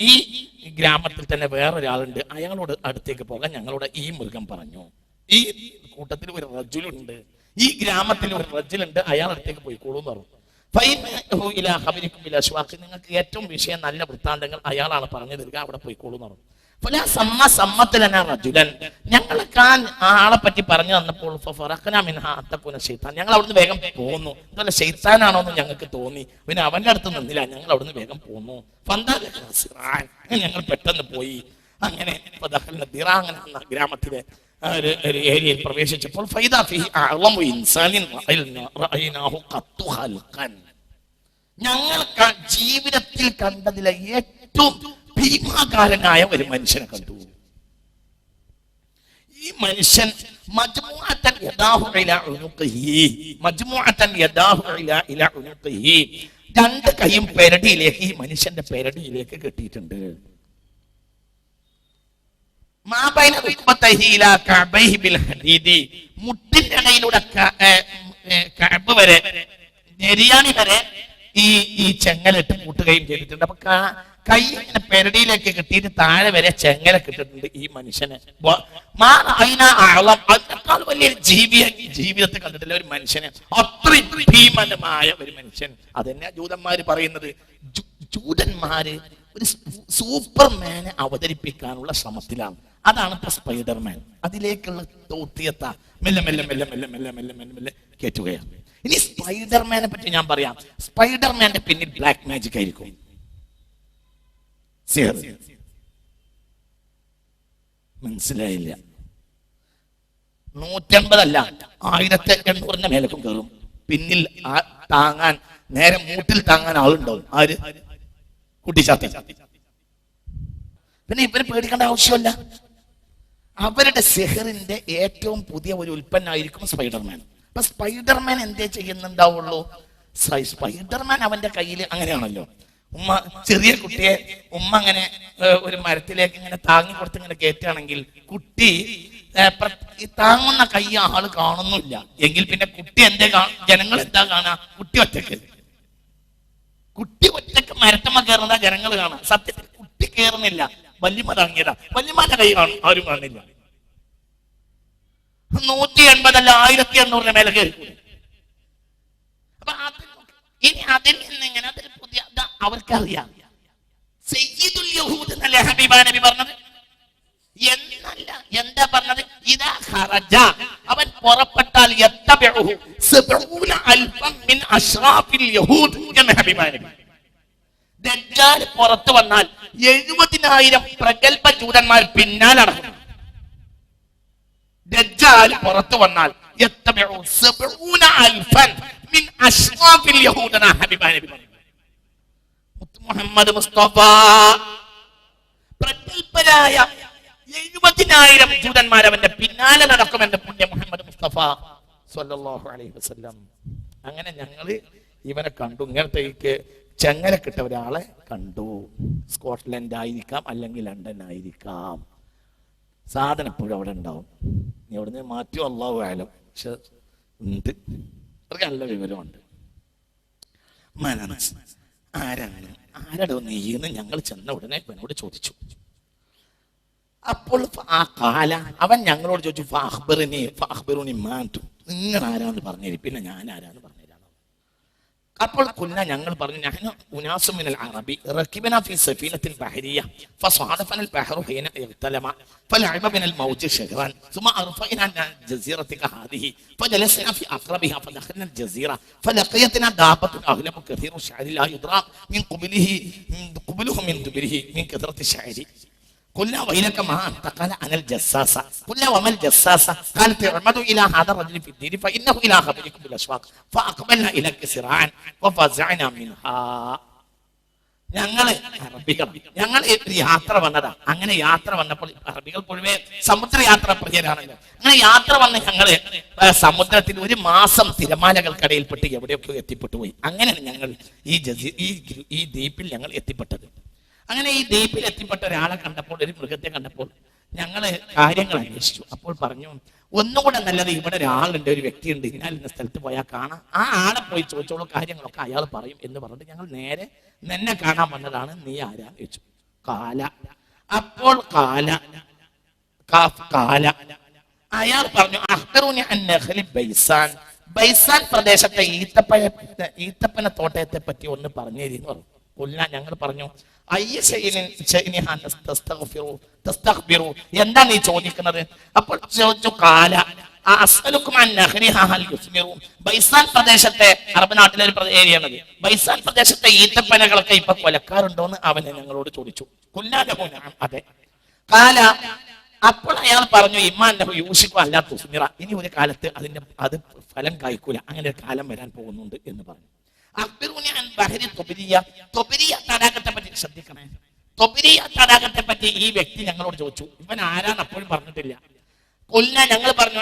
ഈ ഗ്രാമത്തിൽ തന്നെ വേറൊരാളുണ്ട്. അയാളോട് അടുത്തേക്ക് പോകാൻ ഞങ്ങളോട് ഈ മൃഗം പറഞ്ഞു. ഈ കൂട്ടത്തിൽ ഒരു റജുലുണ്ട്, ഈ ഗ്രാമത്തിൽ ഒരു റജുലുണ്ട്, അയാൾ അടുത്തേക്ക് പോയിക്കോളൂ എന്ന് പറഞ്ഞു. നിങ്ങൾക്ക് ഏറ്റവും വിഷയം നല്ല വൃത്താന്തങ്ങൾ അയാളാണ് പറഞ്ഞു തരിക, അവിടെ പോയിക്കോളൂ എന്ന് പറഞ്ഞു. ഞങ്ങൾക്ക് ആളെ പറ്റി പറഞ്ഞു തന്നപ്പോൾ ഞങ്ങൾ അവിടുന്ന് വേഗം പോന്നു. അതുപോലെ ഷെയ്ത്താനാണോ എന്ന് ഞങ്ങൾക്ക് തോന്നി. പിന്നെ അവന്റെ അടുത്ത് നിന്നില്ല, ഞങ്ങൾ അവിടുന്ന് വേഗം പോന്നു. ഞങ്ങൾ പെട്ടെന്ന് പോയി. അങ്ങനെ ഗ്രാമത്തിലെ ഒരു ഏരിയയിൽ പ്രവേശിച്ചപ്പോൾ ഞങ്ങൾ ജീവിതത്തിൽ കണ്ടതിലെ ഏറ്റവും ഭീമാകാരനായ ഒരു മനുഷ്യനെ കണ്ടു. ഈ മനുഷ്യൻ രണ്ട് കൈയും പെരടിയിലേക്ക്, ഈ മനുഷ്യന്റെ പെരടിയിലേക്ക് കെട്ടിയിട്ടുണ്ട്. മുട്ടിന്റെ ഇടയിലൂടെ കഅബ് വരെ, നെരിയാണി വരെ ഈ ചെങ്ങലിട്ട് കൂട്ടുകയും ചെയ്തിട്ടുണ്ട്. അപ്പൊ കൈ ഇങ്ങനെ പെരടിയിലേക്ക് കിട്ടിയിട്ട് താഴെ വരെ ചെങ്ങല കിട്ടിയിട്ടുണ്ട് ഈ മനുഷ്യന്. അതിനേക്കാൾ വലിയ ജീവിതത്തെ കണ്ടിട്ടില്ല ഒരു മനുഷ്യന്. അത്രയും ഭീമനമായ ഒരു മനുഷ്യൻ. അതന്നെ ജൂതന്മാര് പറയുന്നത്. ജൂതന്മാര് ഒരു സൂപ്പർമാനെ അവതരിപ്പിക്കാനുള്ള ശ്രമത്തിലാണ്. അതാണ് ഇപ്പൊ സ്പൈഡർമാൻ. അതിലേക്കുള്ള ദൗത്യത്ത മെല്ലെ മെല്ലെ മെല്ലെ മെല്ലെ മെല്ലെ മെല്ലെ മെല്ലെ മെല്ലെ കയറ്റുകയാണ്. ഇനി സ്പൈഡർമാനെ പറ്റി ഞാൻ പറയാം. സ്പൈഡർമാന്റെ പിന്നിൽ ബ്ലാക്ക് മാജിക് ആയിരിക്കും. മനസ്സിലായില്ല? 150 അല്ല, 1800 മേലക്കും കയറും. പിന്നിൽ താങ്ങാൻ, നേരെ മൂട്ടിൽ താങ്ങാൻ ആളുണ്ടാവും. ആര്? കുട്ടിച്ചാത്തി. പിന്നെ ഇവര് പേടിക്കേണ്ട ആവശ്യമല്ല. അവരുടെ സെഹറിന്റെ ഏറ്റവും പുതിയ ഒരു ഉൽപ്പന്നമായിരിക്കും സ്പൈഡർമാൻ. അപ്പൊ സ്പൈഡർമാൻ എന്തേ ചെയ്യുന്നുണ്ടാവുള്ളൂ? സ്പൈഡർമാൻ അവന്റെ കയ്യിൽ അങ്ങനെയാണല്ലോ. ഉമ്മ ചെറിയ കുട്ടിയെ ഉമ്മ അങ്ങനെ ഒരു മരത്തിലേക്ക് ഇങ്ങനെ താങ്ങി കൊടുത്ത് ഇങ്ങനെ കയറ്റുകയാണെങ്കിൽ കുട്ടി താങ്ങുന്ന കൈ ആള് കാണുന്നില്ല എങ്കിൽ പിന്നെ കുട്ടി എന്തേ ജനങ്ങൾ എന്താ കാണാ? കുട്ടി ഒറ്റക്ക് മരത്തമ്മ കയറുന്നതാ ജനങ്ങൾ കാണാം. സത്യത്തിൽ കുട്ടി കയറുന്നില്ല, വല്യമ്മ താങ്ങിയതാ. വല്യമ്മന്റെ കൈ ആരും കാണില്ല. 180 അല്ല 1800 മേലെ കയറി. അപ്പൊ ഇനി അതിൽ നിന്ന് ഇങ്ങനെ അതൊരു പുതിയ അവർക്കറിയാം. സയ്യിദുൽ യഹൂദ് എന്നല്ലേ ഹബീബായ നബി പറഞ്ഞത്? എന്നല്ല, എന്താ പറഞ്ഞത്? ഇദാ ഖറജ, അവൻ പുറപ്പെട്ടാൽ യത്തബിഉഹു 70000 മിൻ അശ്റാഫിൽ യഹൂദ് എന്ന് ഹബീബായ നബി. ദജ്ജാൽ പുറത്തു വന്നാൽ 70,000 പ്രഗൽഭ ജൂതന്മാർ പിന്നാലെ നടക്കും. ദജ്ജാൽ പുറത്തു വന്നാൽ യത്തബിഉ 70,000 മിൻ അശ്റാഫിൽ യഹൂദന ഹബീബായ നബി മുഹമ്മദ് മുസ്തഫ പ്രഗൽഭരായ 70,000 ജൂതന്മാർ അവന്റെ പിന്നാലെ നടക്കുമെന്ന് പുണ്യ മുഹമ്മദ് മുസ്തഫ സ്വല്ലല്ലാഹു അലൈഹി വസല്ലം. അങ്ങനെ ഞങ്ങള് ഇവനെ കണ്ടു. ഇങ്ങനത്തെ ചെങ്ങലക്കിട്ട ഒരാളെ കണ്ടു. സ്കോട്ട്ലൻഡ് ആയിരിക്കാം, അല്ലെങ്കിൽ ലണ്ടൻ ആയിരിക്കാം. സാധനം എപ്പോഴും അവിടെ ഉണ്ടാവും. നീ അവിടുന്ന് മാറ്റുമോ അല്ലാഹു അഅലം. പക്ഷെ ഉണ്ട്, അവർക്ക് നല്ല വിവരമുണ്ട്. മനസ് ആരാടോ നീന്ന് ഞങ്ങൾ ചെന്ന ഉടനെ ഇവനോട് ചോദിച്ചു. അപ്പോൾ അവൻ ഞങ്ങളോട് ചോദിച്ചു, ഫഅഖ്ബിറുനി മാൻതും, നിങ്ങൾ ആരാന്ന് പറഞ്ഞേരി, പിന്നെ ഞാൻ ആരാന്ന് പറഞ്ഞുതരാം. അപ്പോൾ ഞങ്ങൾ പറഞ്ഞു, നഹ്നു ഉനാസും മിനൽ അറബി റകിബനാ ഫീ സഫീനത്തിൽ ബഹരിയ ഫസ്വാദഫന البحر حين اغتلم فلعب بنا الموج شهرا ثم أرفعنا عن جزيرتك هذه فجلسنا في أقربها فدخلنا الجزيرة فلقيتنا دابة أغلب كثير الشعر لا يدرى من قبله من دبره من كثرة الشعر. قلنا ويلك ما أنت؟ قال أنا الجساسة. قلنا وما الجساسة؟ قال تعمدوا إلى هذا الرجل في الدين فإنه إلى خبركم بالأسواق فأقبلنا إليك سراعا وفزعنا منها. ഞങ്ങൾ യാത്ര വന്നതാ. അങ്ങനെ യാത്ര വന്നപ്പോൾ അറബികൾ പൊതുവെ സമുദ്രയാത്ര പ്രിയരാണല്ലോ. അങ്ങനെ യാത്ര വന്ന് ഞങ്ങള് സമുദ്രത്തിൽ ഒരു മാസം തിരമാലകൾക്കിടയിൽപ്പെട്ട് എവിടെയൊക്കെ എത്തിപ്പെട്ടു പോയി. അങ്ങനെയാണ് ഞങ്ങൾ ഈ ദ്വീപിൽ ഞങ്ങൾ എത്തിപ്പെട്ടത്. അങ്ങനെ ഈ ദ്വീപിൽ എത്തിപ്പെട്ട ഒരാളെ കണ്ടപ്പോൾ, ഒരു മൃഗത്തെ കണ്ടപ്പോൾ ഞങ്ങള് കാര്യങ്ങൾ അന്വേഷിച്ചു. അപ്പോൾ പറഞ്ഞു, ഒന്നുകൂടെ നല്ലത് ഇവിടെ ഒരാളുണ്ട്, ഒരു വ്യക്തിയുണ്ട്, ഇന്ന സ്ഥലത്ത് പോയാൽ കാണാം, ആ ആളെ പോയി ചോദിച്ചോളൂ, കാര്യങ്ങളൊക്കെ അയാൾ പറയും എന്ന് പറഞ്ഞിട്ട് ഞങ്ങൾ നേരെ നിന്നെ കാണാൻ വന്നതാണ്, നീ ആരാന്ന് ചോദിച്ചു. കാല. അപ്പോൾ കാല അയാൾ പറഞ്ഞു, അഖ്ബിറുനി അൻ നഖ്ലി ബൈസാൻ, ബൈസാൻ പ്രദേശത്തെ ഈത്തപ്പന തോട്ടത്തെ പറ്റി ഒന്ന് പറഞ്ഞു തരീന്ന് പറഞ്ഞു. ഞങ്ങൾ പറഞ്ഞു, എന്താ നീ ചോദിക്കുന്നത്? അപ്പോൾ ചോദിച്ചു, കാല ബൈസാൻ പ്രദേശത്തെ, അറബ് നാട്ടിലെ ഒരു ഏരിയയാണത്, ബൈസാൻ പ്രദേശത്തെ ഈത്തപ്പനകളൊക്കെ ഇപ്പൊ കൊലക്കാറുണ്ടോന്ന് അവനെ ഞങ്ങളോട് ചോദിച്ചു. അതെ. കാല. അപ്പോൾ അയാൾ പറഞ്ഞു, ഇമ്മാനഹു യൂഷിക്കു അല്ലാ തുസ്മിറ, ഇനി ഒരു കാലത്ത് അത് ഫലം കായ്ക്കൂല, അങ്ങനെ ഒരു കാലം വരാൻ പോകുന്നുണ്ട് എന്ന് പറഞ്ഞു. തടാകത്തെ പറ്റി ശ്രദ്ധിക്കണേ. തൊബിരിയ തടാകത്തെ പറ്റി ഈ വ്യക്തി ഞങ്ങളോട് ചോദിച്ചു. ഇവൻ ആരാന്ന് അപ്പോഴും പറഞ്ഞിട്ടില്ല. ഞങ്ങൾ പറഞ്ഞു,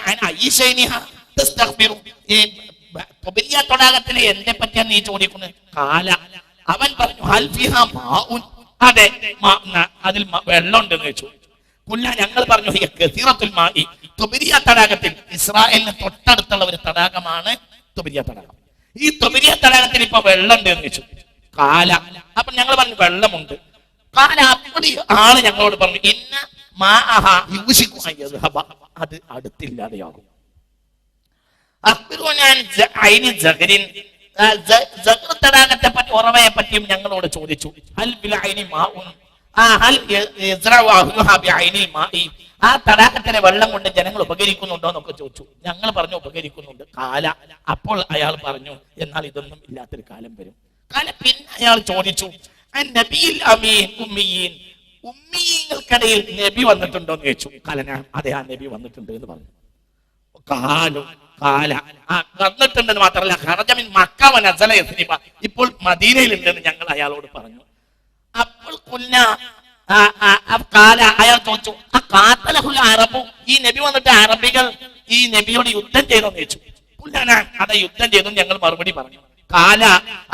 തൊബിരിയ തടാകത്തിലെ എന്നെ പറ്റിയാണ് നീ ചോദിക്കുന്നത്. കാല. അവൻ പറഞ്ഞു, അതെ, അതിൽ വെള്ളം ഉണ്ടെന്ന് വെച്ചു. ഞങ്ങൾ പറഞ്ഞു, തൊബിരിയ തടാകത്തിൽ ഇസ്രായേലിന് തൊട്ടടുത്തുള്ള ഒരു തടാകമാണ് തൊബിരിയ തടാകം. ഈ തൊബിരിയ തടാകത്തിൽ ഇപ്പൊ വെള്ളം ഉണ്ട് എന്ന് വെച്ചു. കാല. അപ്പൊ ഞങ്ങൾ പറഞ്ഞു, വെള്ളമുണ്ട്. കാല. അപ്പടി ആള് ഞങ്ങളോട് പറഞ്ഞു, അത് അടുത്തില്ലാതെയാകും. തടാകത്തെ പറ്റി, ഉറവയെ പറ്റിയും ഞങ്ങളോട് ചോദിച്ചു. ആ തടാകത്തിലെ വെള്ളം കൊണ്ട് ജനങ്ങൾ ഉപകരിക്കുന്നുണ്ടോ എന്നൊക്കെ ചോദിച്ചു. ഞങ്ങൾ പറഞ്ഞു, ഉപകരിക്കുന്നുണ്ട്. കാല. അപ്പോൾ അയാൾ പറഞ്ഞു, എന്നാൽ ഇതൊന്നും ഇല്ലാത്തൊരു കാലം വരും. കാല. പിന്നെ അയാൾ ചോദിച്ചു, ഉമ്മീങ്ങൾക്കിടയിൽ നബി വന്നിട്ടുണ്ടോ എന്ന് ചോദിച്ചു. കാലന. അതെ, ആ നബി വന്നിട്ടുണ്ട് എന്ന് പറഞ്ഞു. കാല. വന്നിട്ടുണ്ടെന്ന് മാത്രമല്ല, ഖറജമിൻ മക്ക വനസല യസ്രിബ, ഇപ്പോൾ മദീനയിലുണ്ടെന്ന് ഞങ്ങൾ അയാളോട് പറഞ്ഞു. അപ്പോൾ അയാൾ ചോദിച്ചു, അറബു, ഈ നബി വന്നിട്ട് അറബികൾ ഈ നബിയോട് യുദ്ധം ചെയ്തോന്ന് ചോദിച്ചു. അതെ, യുദ്ധം ചെയ്തു ഞങ്ങൾ മറുപടി പറഞ്ഞു. കാല.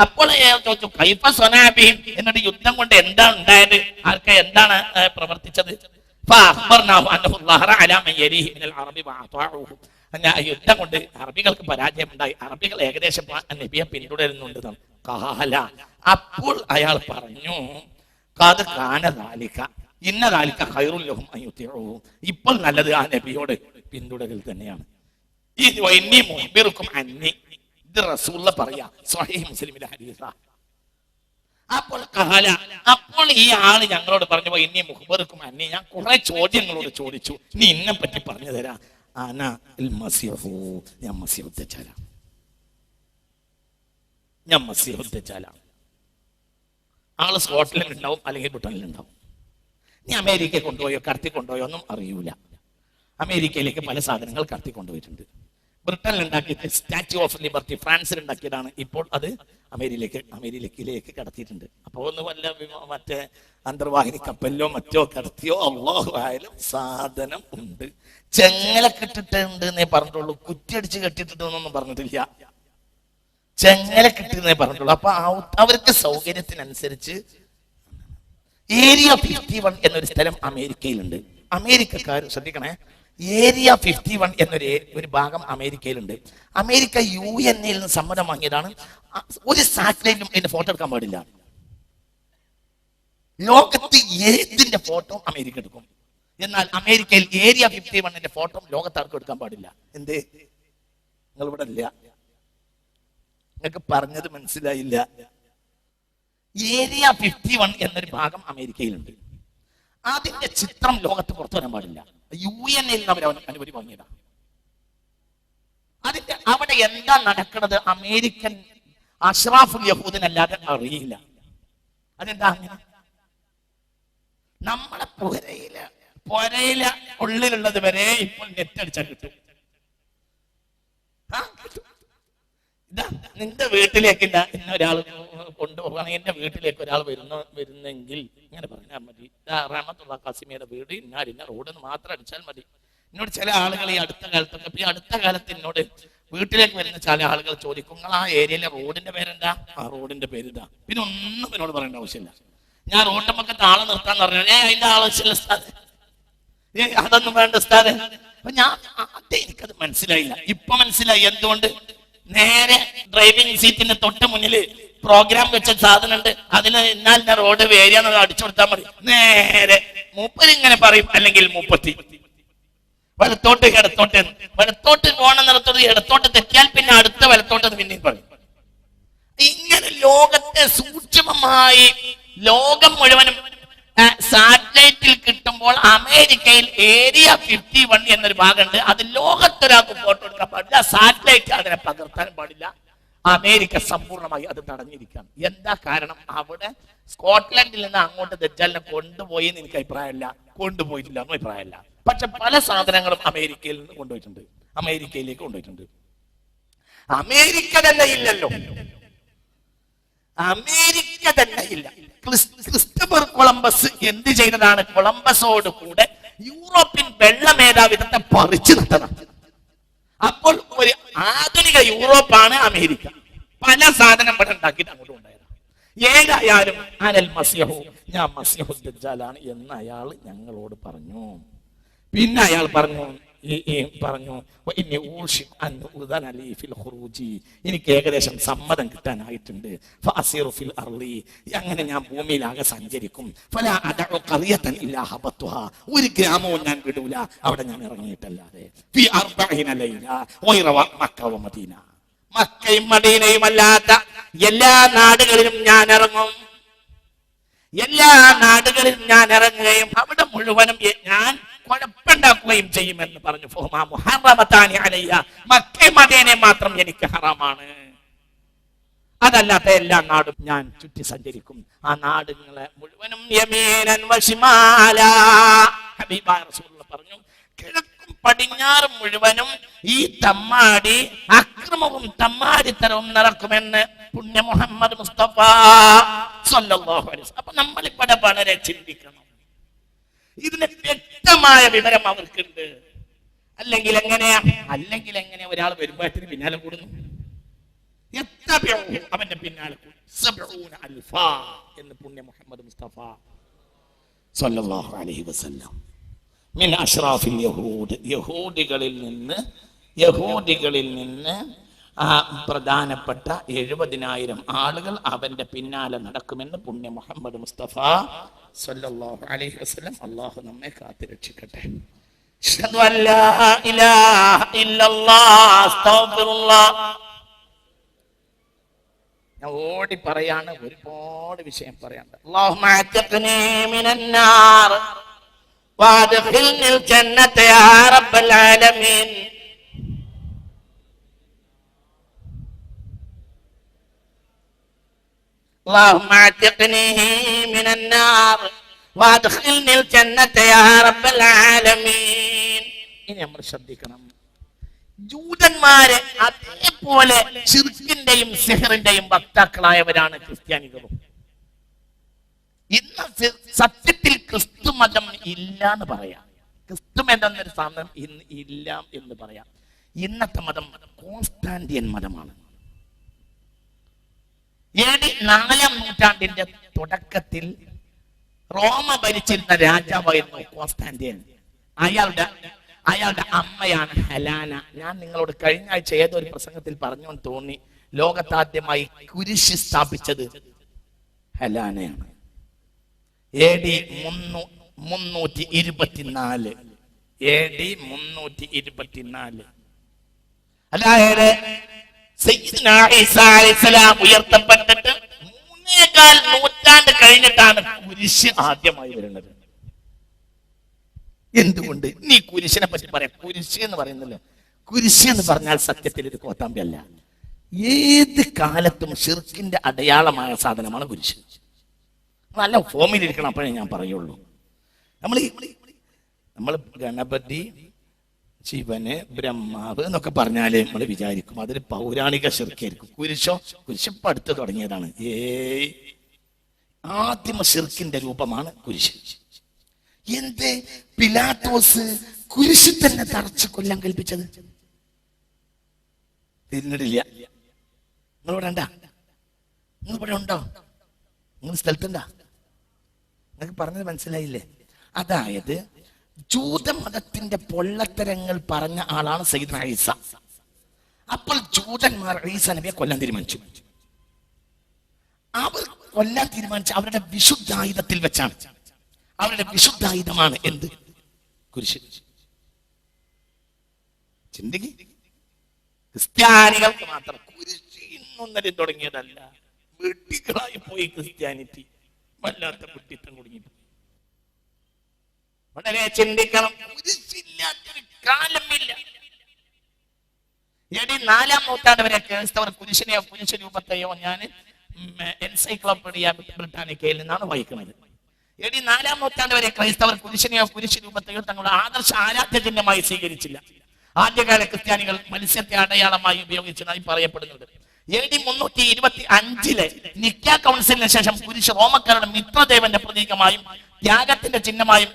അപ്പോൾ അയാൾ ചോദിച്ചു, കൈഫ സ്വനാബിഹിം, എന്നിട്ട് യുദ്ധം കൊണ്ട് എന്താണ് ഉണ്ടായത്, ആർക്ക് എന്താണ് പ്രവർത്തിച്ചത്? യുദ്ധം കൊണ്ട് അറബികൾക്ക് പരാജയം ഉണ്ടായി, അറബികൾ ഏകദേശം നബിയെ പിന്തുടരുന്നുണ്ട്. കാല. അപ്പോൾ അയാൾ പറഞ്ഞു, ഇപ്പോൾ നല്ലത് ആ നബിയോട് പിന്തുടരൽ തന്നെയാണ്. ഇത് റസൂലുള്ള പറയാ, സ്വഹീഹ് മുസ്ലിമിലെ ഹദീസാ. അപ്പോൾ ഈ ആള് ഞങ്ങളോട് പറഞ്ഞു, ഇനി മുഹ്ബറുക്കും അന്നി, ഞാൻ കുറെ ചോദ്യങ്ങളോട് ചോദിച്ചു, നീ ഇന്നെ പറ്റി പറഞ്ഞു തരാ. ഞാൻ മസീഹു ദജ്ജാലാണ്. ആള് സ്കോട്ട്ലൻഡ് ഉണ്ടാവും, അല്ലെങ്കിൽ ബ്രിട്ടനിൽ ഉണ്ടാവും. നീ അമേരിക്കയെ കൊണ്ടുപോയോ കടത്തി കൊണ്ടുപോയോ ഒന്നും അറിയൂല. അമേരിക്കയിലേക്ക് പല സാധനങ്ങൾ കടത്തിക്കൊണ്ടുപോയിട്ടുണ്ട്. ബ്രിട്ടനിൽ ഉണ്ടാക്കിയിട്ട് സ്റ്റാച്യു ഓഫ് ലിബർട്ടി ഫ്രാൻസിൽ ഉണ്ടാക്കിയതാണ്. ഇപ്പോൾ അത് അമേരിക്കയിലേക്ക് കടത്തിയിട്ടുണ്ട്. അപ്പോൾ ഒന്ന് വല്ല മറ്റേ അന്തർവാഹിനി കപ്പലിലോ മറ്റോ കടത്തിയോ അല്ലാഹു ആയാലും സാധനം ഉണ്ട്. ചെങ്ങല കിട്ടിട്ടുണ്ട് എന്നേ പറഞ്ഞിട്ടുള്ളൂ, കുറ്റിയടിച്ച് കെട്ടിട്ടിട്ടൊന്നും പറഞ്ഞിട്ടില്ല. ചെങ്ങല കിട്ടിയെന്നേ പറഞ്ഞിട്ടുള്ളൂ. അപ്പൊ അവർക്ക് സൗകര്യത്തിനനുസരിച്ച് ഏരിയ 51 എന്നൊരു സ്ഥലം അമേരിക്കയിലുണ്ട്. അമേരിക്കക്കാർ ശ്രദ്ധിക്കണേ, ഏരിയ 51 എന്നൊരു ഭാഗം അമേരിക്കയിലുണ്ട്. അമേരിക്ക UN നിന്ന് സമ്മതം വാങ്ങിയതാണ്. ഒരു സാറ്റലൈറ്റും ഇതിന്റെ ഫോട്ടോ എടുക്കാൻ പാടില്ല. ലോകത്ത് ഏതിന്റെ ഫോട്ടോ അമേരിക്ക എടുക്കും. എന്നാൽ അമേരിക്കയിൽ ഏരിയ 51 ഫോട്ടോ ലോകത്താർക്കും എടുക്കാൻ പാടില്ല. എന്തേ? നിങ്ങൾ ഇവിടെ ഇല്ല, നിങ്ങൾക്ക് പറഞ്ഞത് മനസ്സിലായില്ല. ഏരിയ 51 എന്നൊരു ഭാഗം അമേരിക്കയിലുണ്ട്. അതിന്റെ ചിത്രം ലോകത്ത് പുറത്തു വരാൻ പാടില്ല. UN അവർ അനുമതി വാങ്ങിയതാണ്. അതിന്റെ അവിടെ എന്താ നടക്കുന്നത് അമേരിക്കൻ അഷ്റാഫുൽ യഹൂദനല്ലാതെ അറിയില്ല. അതെന്താ അങ്ങനെ? നമ്മളെ പുരയില ഉള്ളിലുള്ളത് വരെ ഇപ്പോൾ നെറ്റ് അടിച്ചാൽ കിട്ടും. നിന്റെ വീട്ടിലേക്ക് ഇന്ന ഒരാൾ കൊണ്ടുപോകുകയാണെങ്കിൽ എന്റെ വീട്ടിലേക്ക് ഒരാൾ വരുന്നെങ്കിൽ ഇങ്ങനെ പറഞ്ഞാൽ മതി, റഹ്മത്തുള്ള ഖാസിമിയുടെ വീട് ഇന്ന റോഡിന് മാത്രം അടിച്ചാൽ മതി. എന്നോട് ചില ആളുകൾ ഈ അടുത്ത കാലത്ത് എന്നോട് വീട്ടിലേക്ക് വരുന്ന ചില ആളുകൾ ചോദിക്കും, നിങ്ങൾ ആ ഏരിയയിലെ റോഡിന്റെ പേരെന്താ? ആ റോഡിന്റെ പേരിതാ. പിന്നെ ഒന്നും എന്നോട് പറയേണ്ട ആവശ്യമില്ല. ഞാൻ റോട്ടമ്മക്കത്ത് ആളെ നിർത്താന്ന് പറഞ്ഞാൽ അതിന്റെ ആവശ്യമില്ല ഉസ്താദ്, അതൊന്നും വേണ്ട ഉസ്താദ്. അപ്പൊ എനിക്കത് മനസ്സിലായില്ല. ഇപ്പൊ മനസ്സിലായി. എന്തുകൊണ്ട്? നേരെ ഡ്രൈവിംഗ് സീറ്റിന്റെ തൊട്ട് മുന്നിൽ പ്രോഗ്രാം വെച്ച സാധനം ഉണ്ട്. അതിന് ഇന്നാലിന്റെ റോഡ് വേരിയാന്ന് അടിച്ചു കൊടുത്താൽ മതി. നേരെ ഇങ്ങനെ പറയും, അല്ലെങ്കിൽ 30 വലത്തോട്ട് വലത്തോട്ട് പോകണം നിർത്തത്, ഇടത്തോട്ട് തെറ്റിയാൽ പിന്നെ അടുത്ത വലത്തോട്ട് പിന്നെയും പറയും. ഇങ്ങനെ ലോകത്തെ സൂക്ഷ്മമായി ലോകം മുഴുവനും സാറ്റലൈറ്റിൽ കിട്ടുമ്പോൾ അമേരിക്കയിൽ ഏരിയ 51 എന്നൊരു ഭാഗമുണ്ട്. അത് ലോകത്തൊരാൾക്ക് ഫോട്ടോ എടുക്കാൻ പാടില്ല, സാറ്റലൈറ്റ് അതിനെ പകർത്താനും പാടില്ല. അമേരിക്ക സമ്പൂർണ്ണമായി അത് തടഞ്ഞിരിക്കുകയാണ്. എന്താ കാരണം? അവിടെ സ്കോട്ട്ലൻഡിൽ നിന്ന് അങ്ങോട്ട് ദജ്ജാലിനെ കൊണ്ടുപോയി എന്ന് എനിക്ക് അഭിപ്രായമില്ല, കൊണ്ടുപോയിട്ടില്ല എന്നും അഭിപ്രായമില്ല. പക്ഷെ പല സാധനങ്ങളും അമേരിക്കയിൽ നിന്ന് അമേരിക്കയിലേക്ക് കൊണ്ടുപോയിട്ടുണ്ട്. അമേരിക്ക തന്നെ ഇല്ലല്ലോ, അമേരിക്ക തന്നെ ഇല്ല. ക്രിസ്റ്റഫർ കൊളംബസ് എന്ത് ചെയ്തതാണ്? കൊളംബസോട് കൂടെ യൂറോപ്യൻ വെള്ള മേധാവിത്വത്തെ പറിച്ചു നട്ടതാണ്. അപ്പോൾ ഒരു ആധുനിക യൂറോപ്പാണ് അമേരിക്ക. പല സാധനം ഇവിടെ ഉണ്ടാക്കിയിട്ട് അങ്ങോട്ട് കൊണ്ടുപോയതാണ്. ഏതായാലും അനൽ മസിഹു, ഞാൻ മസിഹു ദജ്ജാലാണ് എന്ന് അയാൾ ഞങ്ങളോട് പറഞ്ഞു. പിന്നെ അയാൾ പറഞ്ഞു എനിക്ക് ഏകദേശം സമ്മതം കിട്ടാനായിട്ടുണ്ട്. അങ്ങനെ ഞാൻ ഭൂമിയിലാകെ സഞ്ചരിക്കും. ഒരു ഗ്രാമവും ഞാൻ വിടൂല, അവിടെ ഞാൻ ഇറങ്ങിയിട്ടല്ലാതെ. മക്കയും മദീനയും അല്ലാത്ത എല്ലാ നാടുകളിലും ഞാൻ ഇറങ്ങും. എല്ലാ നാടുകളിലും ഞാൻ ഇറങ്ങുകയും അവിടെ മുഴുവനും ഞാൻ കുഴപ്പമുണ്ടാക്കുകയും ചെയ്യുമെന്ന് പറഞ്ഞു. മക്കയും മദീനയും മാത്രം എനിക്ക് ഹറാമാണ്, അതല്ലാത്ത എല്ലാ നാടും ഞാൻ ചുറ്റി സഞ്ചരിക്കും. ആ നാടുകളെ മുഴുവനും യമീനൻ വശിമാല. ഹബീബായ റസൂലുള്ളാഹി പറഞ്ഞു, കിഴക്കും പടിഞ്ഞാറും മുഴുവനും ഈ തമ്മാടി അക്രമവും തമ്മാടിത്തരവും നടക്കുമെന്ന് പുണ്യ മുഹമ്മദ് മുസ്തഫ സ്വല്ലല്ലാഹു അലൈഹി വസല്ലം. അപ്പൊ നമ്മളിവിടെ വളരെ ചിന്തിക്കണം. ഇതിന് വ്യക്തമായ വിവരം അവർക്കുണ്ട്. അല്ലെങ്കിൽ എങ്ങനെയാ ഒരാൾ വരുമ്പോഴത്തിന് പിന്നാലെ കൂടുന്നു, അവന്റെ പിന്നാലെ എന്ന് പുണ്യ മുഹമ്മദ് മുസ്തഫ സ്വല്ലല്ലാഹു അലൈഹി വസല്ലം. മിൻ അഷ്റാഫിൽ യഹൂദ്, യഹൂദികളിൽ നിന്ന് ആ പ്രധാനപ്പെട്ട 70,000 ആളുകൾ അവന്റെ പിന്നാലെ നടക്കുമെന്ന് പുണ്യ മുഹമ്മദ് മുസ്തഫ സ്വല്ലല്ലാഹു അലൈഹി വസല്ലം. അല്ലാഹു നമ്മെ കാത്തുരക്ഷിക്കട്ടെ. അശ്ഹദു അല്ലാ ഇലാഹ ഇല്ലല്ലാഹ് അസ്തഗ്ഫിറുല്ലാഹ്. ഞാൻ ഓടി പറയാണ്, ഒരുപാട് വിഷയം പറയാണ്ട്. അല്ലാഹുമ്മ അഅ്തിഖ്നീ മിനൻ നാർ വഅദ്ഖിൽനിൽ ജന്നത യാ റബ്ബൽ ആലമീൻ. اللهم اعتقني من النار وادخلني الجنة يا رب العالمين. ഇനി നമ്മൾ ശ്രദ്ധിക്കണം, ജൂതന്മാരെ അതേപോലെ ശിർക്കിന്റെയും സിഹറിന്റെയും വക്താക്കളായവരാണ് ക്രിസ്ത്യാനികളും. ഇന്ന് സത്യത്തിൽ ക്രിസ്തു മതം ഇല്ല എന്ന് പറയാം. ക്രിസ്തു മതം എന്നൊരു സാധനം ഇന്ന് ഇല്ല എന്ന് പറയാം. ഇന്നത്തെ മതം കോൺസ്റ്റാന്റിയൻ മതമാണ്. AD 4-ാം നൂറ്റാണ്ടിന്റെ തുടക്കത്തിൽ റോമ ഭരിച്ചിരുന്ന രാജാവായിരുന്നു കോൺസ്റ്റാന്റിയൻ. അയാളുടെ അമ്മയാണ് ഹെലാന. ഞാൻ നിങ്ങളോട് കഴിഞ്ഞ ആഴ്ച ഏതൊരു പ്രസംഗത്തിൽ പറഞ്ഞുകൊണ്ട് തോന്നി, ലോകത്താദ്യമായി കുരിശ് സ്ഥാപിച്ചത് ഹെലാനയാണ്. AD 324. AD 324. അതായത് സയ്യിദ്നാ ഈസാ അലൈഹിസ്സലാം ഉയർത്തപ്പെട്ടിട്ട് 3.25 നൂറ്റാണ്ട് കഴിഞ്ഞിട്ടാണ് കുരിശ് ആദ്യമായി വരുന്നത്. എന്തുകൊണ്ട്? നീ കുരിശിനെ പറ്റി പറയാം. കുരിശ് എന്ന് പറയുന്നല്ലോ, കുരിശ് എന്ന് പറഞ്ഞാൽ സത്യത്തിൽ ഒരു കോത്താമ്പി അല്ല. ഏത് കാലത്തും ഷിർക്കിന്റെ അടയാളമായ സാധനമാണ് കുരിശ്. നല്ല ഫോമിലിരിക്കണം, അപ്പോഴേ ഞാൻ പറയുള്ളൂ. നമ്മൾ ഗണപതി, ശിവന്, ബ്രഹ്മാവ് എന്നൊക്കെ പറഞ്ഞാല് നമ്മൾ വിചാരിക്കും അതൊരു പൗരാണിക ഷിർക്കായിരിക്കും. കുരിശ് ഇപ്പൊ അടുത്ത് തുടങ്ങിയതാണ്. ആദ്യമ ഷിർക്കിന്റെ രൂപമാണ് കുരിശ്. എന്ത് പിലാത്തോസ് കുരിശ് തന്നെ തറച്ച് കൊല്ലാൻ കൽപ്പിച്ചത്? തിരിഞ്ഞിട്ടില്ല. നിങ്ങളിവിടെ ഉണ്ടാ? നിങ്ങൾ ഇവിടെ ഉണ്ടോ? നിങ്ങൾ സ്ഥലത്തുണ്ടാ? നിങ്ങൾക്ക് പറഞ്ഞത് മനസ്സിലായില്ലേ? അതായത് ജൂതമതത്തിന്റെ പൊള്ളത്തരങ്ങൾ പറഞ്ഞ ആളാണ് സയ്യിദ്നാ ഈസ. അപ്പോൾ ജൂതന്മാർ ഈസ നബിയെ കൊല്ലാൻ തീരുമാനിച്ചു. അവർ കൊല്ലാൻ തീരുമാനിച്ച അവരുടെ വിശുദ്ധായുധത്തിൽ വെച്ചാണ്. അവരുടെ വിശുദ്ധായുധമാണ് എന്ത്? കുരിശ്. ചിന്തിക്ക്, ക്രിസ്ത്യാനികൾക്ക് മാത്രം കുരിശ് ഇന്നൊന്നരം തുടങ്ങിയതല്ല. വെട്ടികളായി പോയി ക്രിസ്ത്യാനിറ്റി. വല്ലാത്ത കുട്ടിത്തം കുടുങ്ങിപ്പോയി. വളരെ ചിന്തിക്കണം. കുരിശില്ലാത്തൊരു കാലമില്ല. AD 4-ാം നൂറ്റാണ്ട് വരെ ക്രൈസ്തവർ കുരിശിനെയോ കുരിശ് രൂപത്തെയോ ഞാൻ എൻസൈക്ലോപീഡിയ ബ്രിട്ടാനിക്കയിൽ നിന്നാണ് വായിക്കുന്നത്. AD 4-ാം നൂറ്റാണ്ട് വരെ ക്രൈസ്തവർ കുരിശിനെയോ കുരിശ് രൂപത്തെയോ തങ്ങളുടെ ആദർശ ആരാധ്യ ചിഹ്നമായി സ്വീകരിച്ചില്ല. ആദ്യകാല ക്രിസ്ത്യാനികൾ മത്സ്യത്തെ അടയാളമായി ഉപയോഗിച്ചതായി പറയപ്പെടുന്നുണ്ട്. AD 325 നിക്ക കൗൺസിലിന് ശേഷം കുരിശ് റോമക്കാരുടെ മിത്രദേവന്റെ പ്രതീകമായും ത്യാഗത്തിന്റെ ചിഹ്നമായും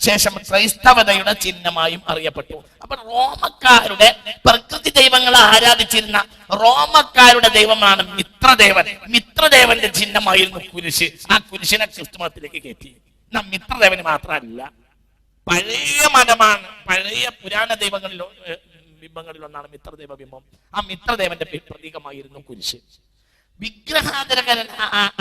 ശേഷം ക്രൈസ്തവതയുടെ ചിഹ്നമായും അറിയപ്പെട്ടു. അപ്പൊ റോമക്കാരുടെ പ്രകൃതി ദൈവങ്ങളെ ആരാധിച്ചിരുന്ന റോമക്കാരുടെ ദൈവമാണ് മിത്രദേവൻ. മിത്രദേവന്റെ ചിഹ്നമായിരുന്നു കുരിശ്. ആ കുരിശിനെ ക്രിസ്തുമതത്തിലേക്ക് കയറ്റി. മിത്രദേവന് മാത്രമല്ല, പഴയ മതമാണ്. പഴയ പുരാണ ബിംബങ്ങളിൽ ഒന്നാണ് മിത്രദേവ ബിംബം. ആ മിത്രദേവന്റെ പ്രതീകമായിരുന്നു കുരിശ്.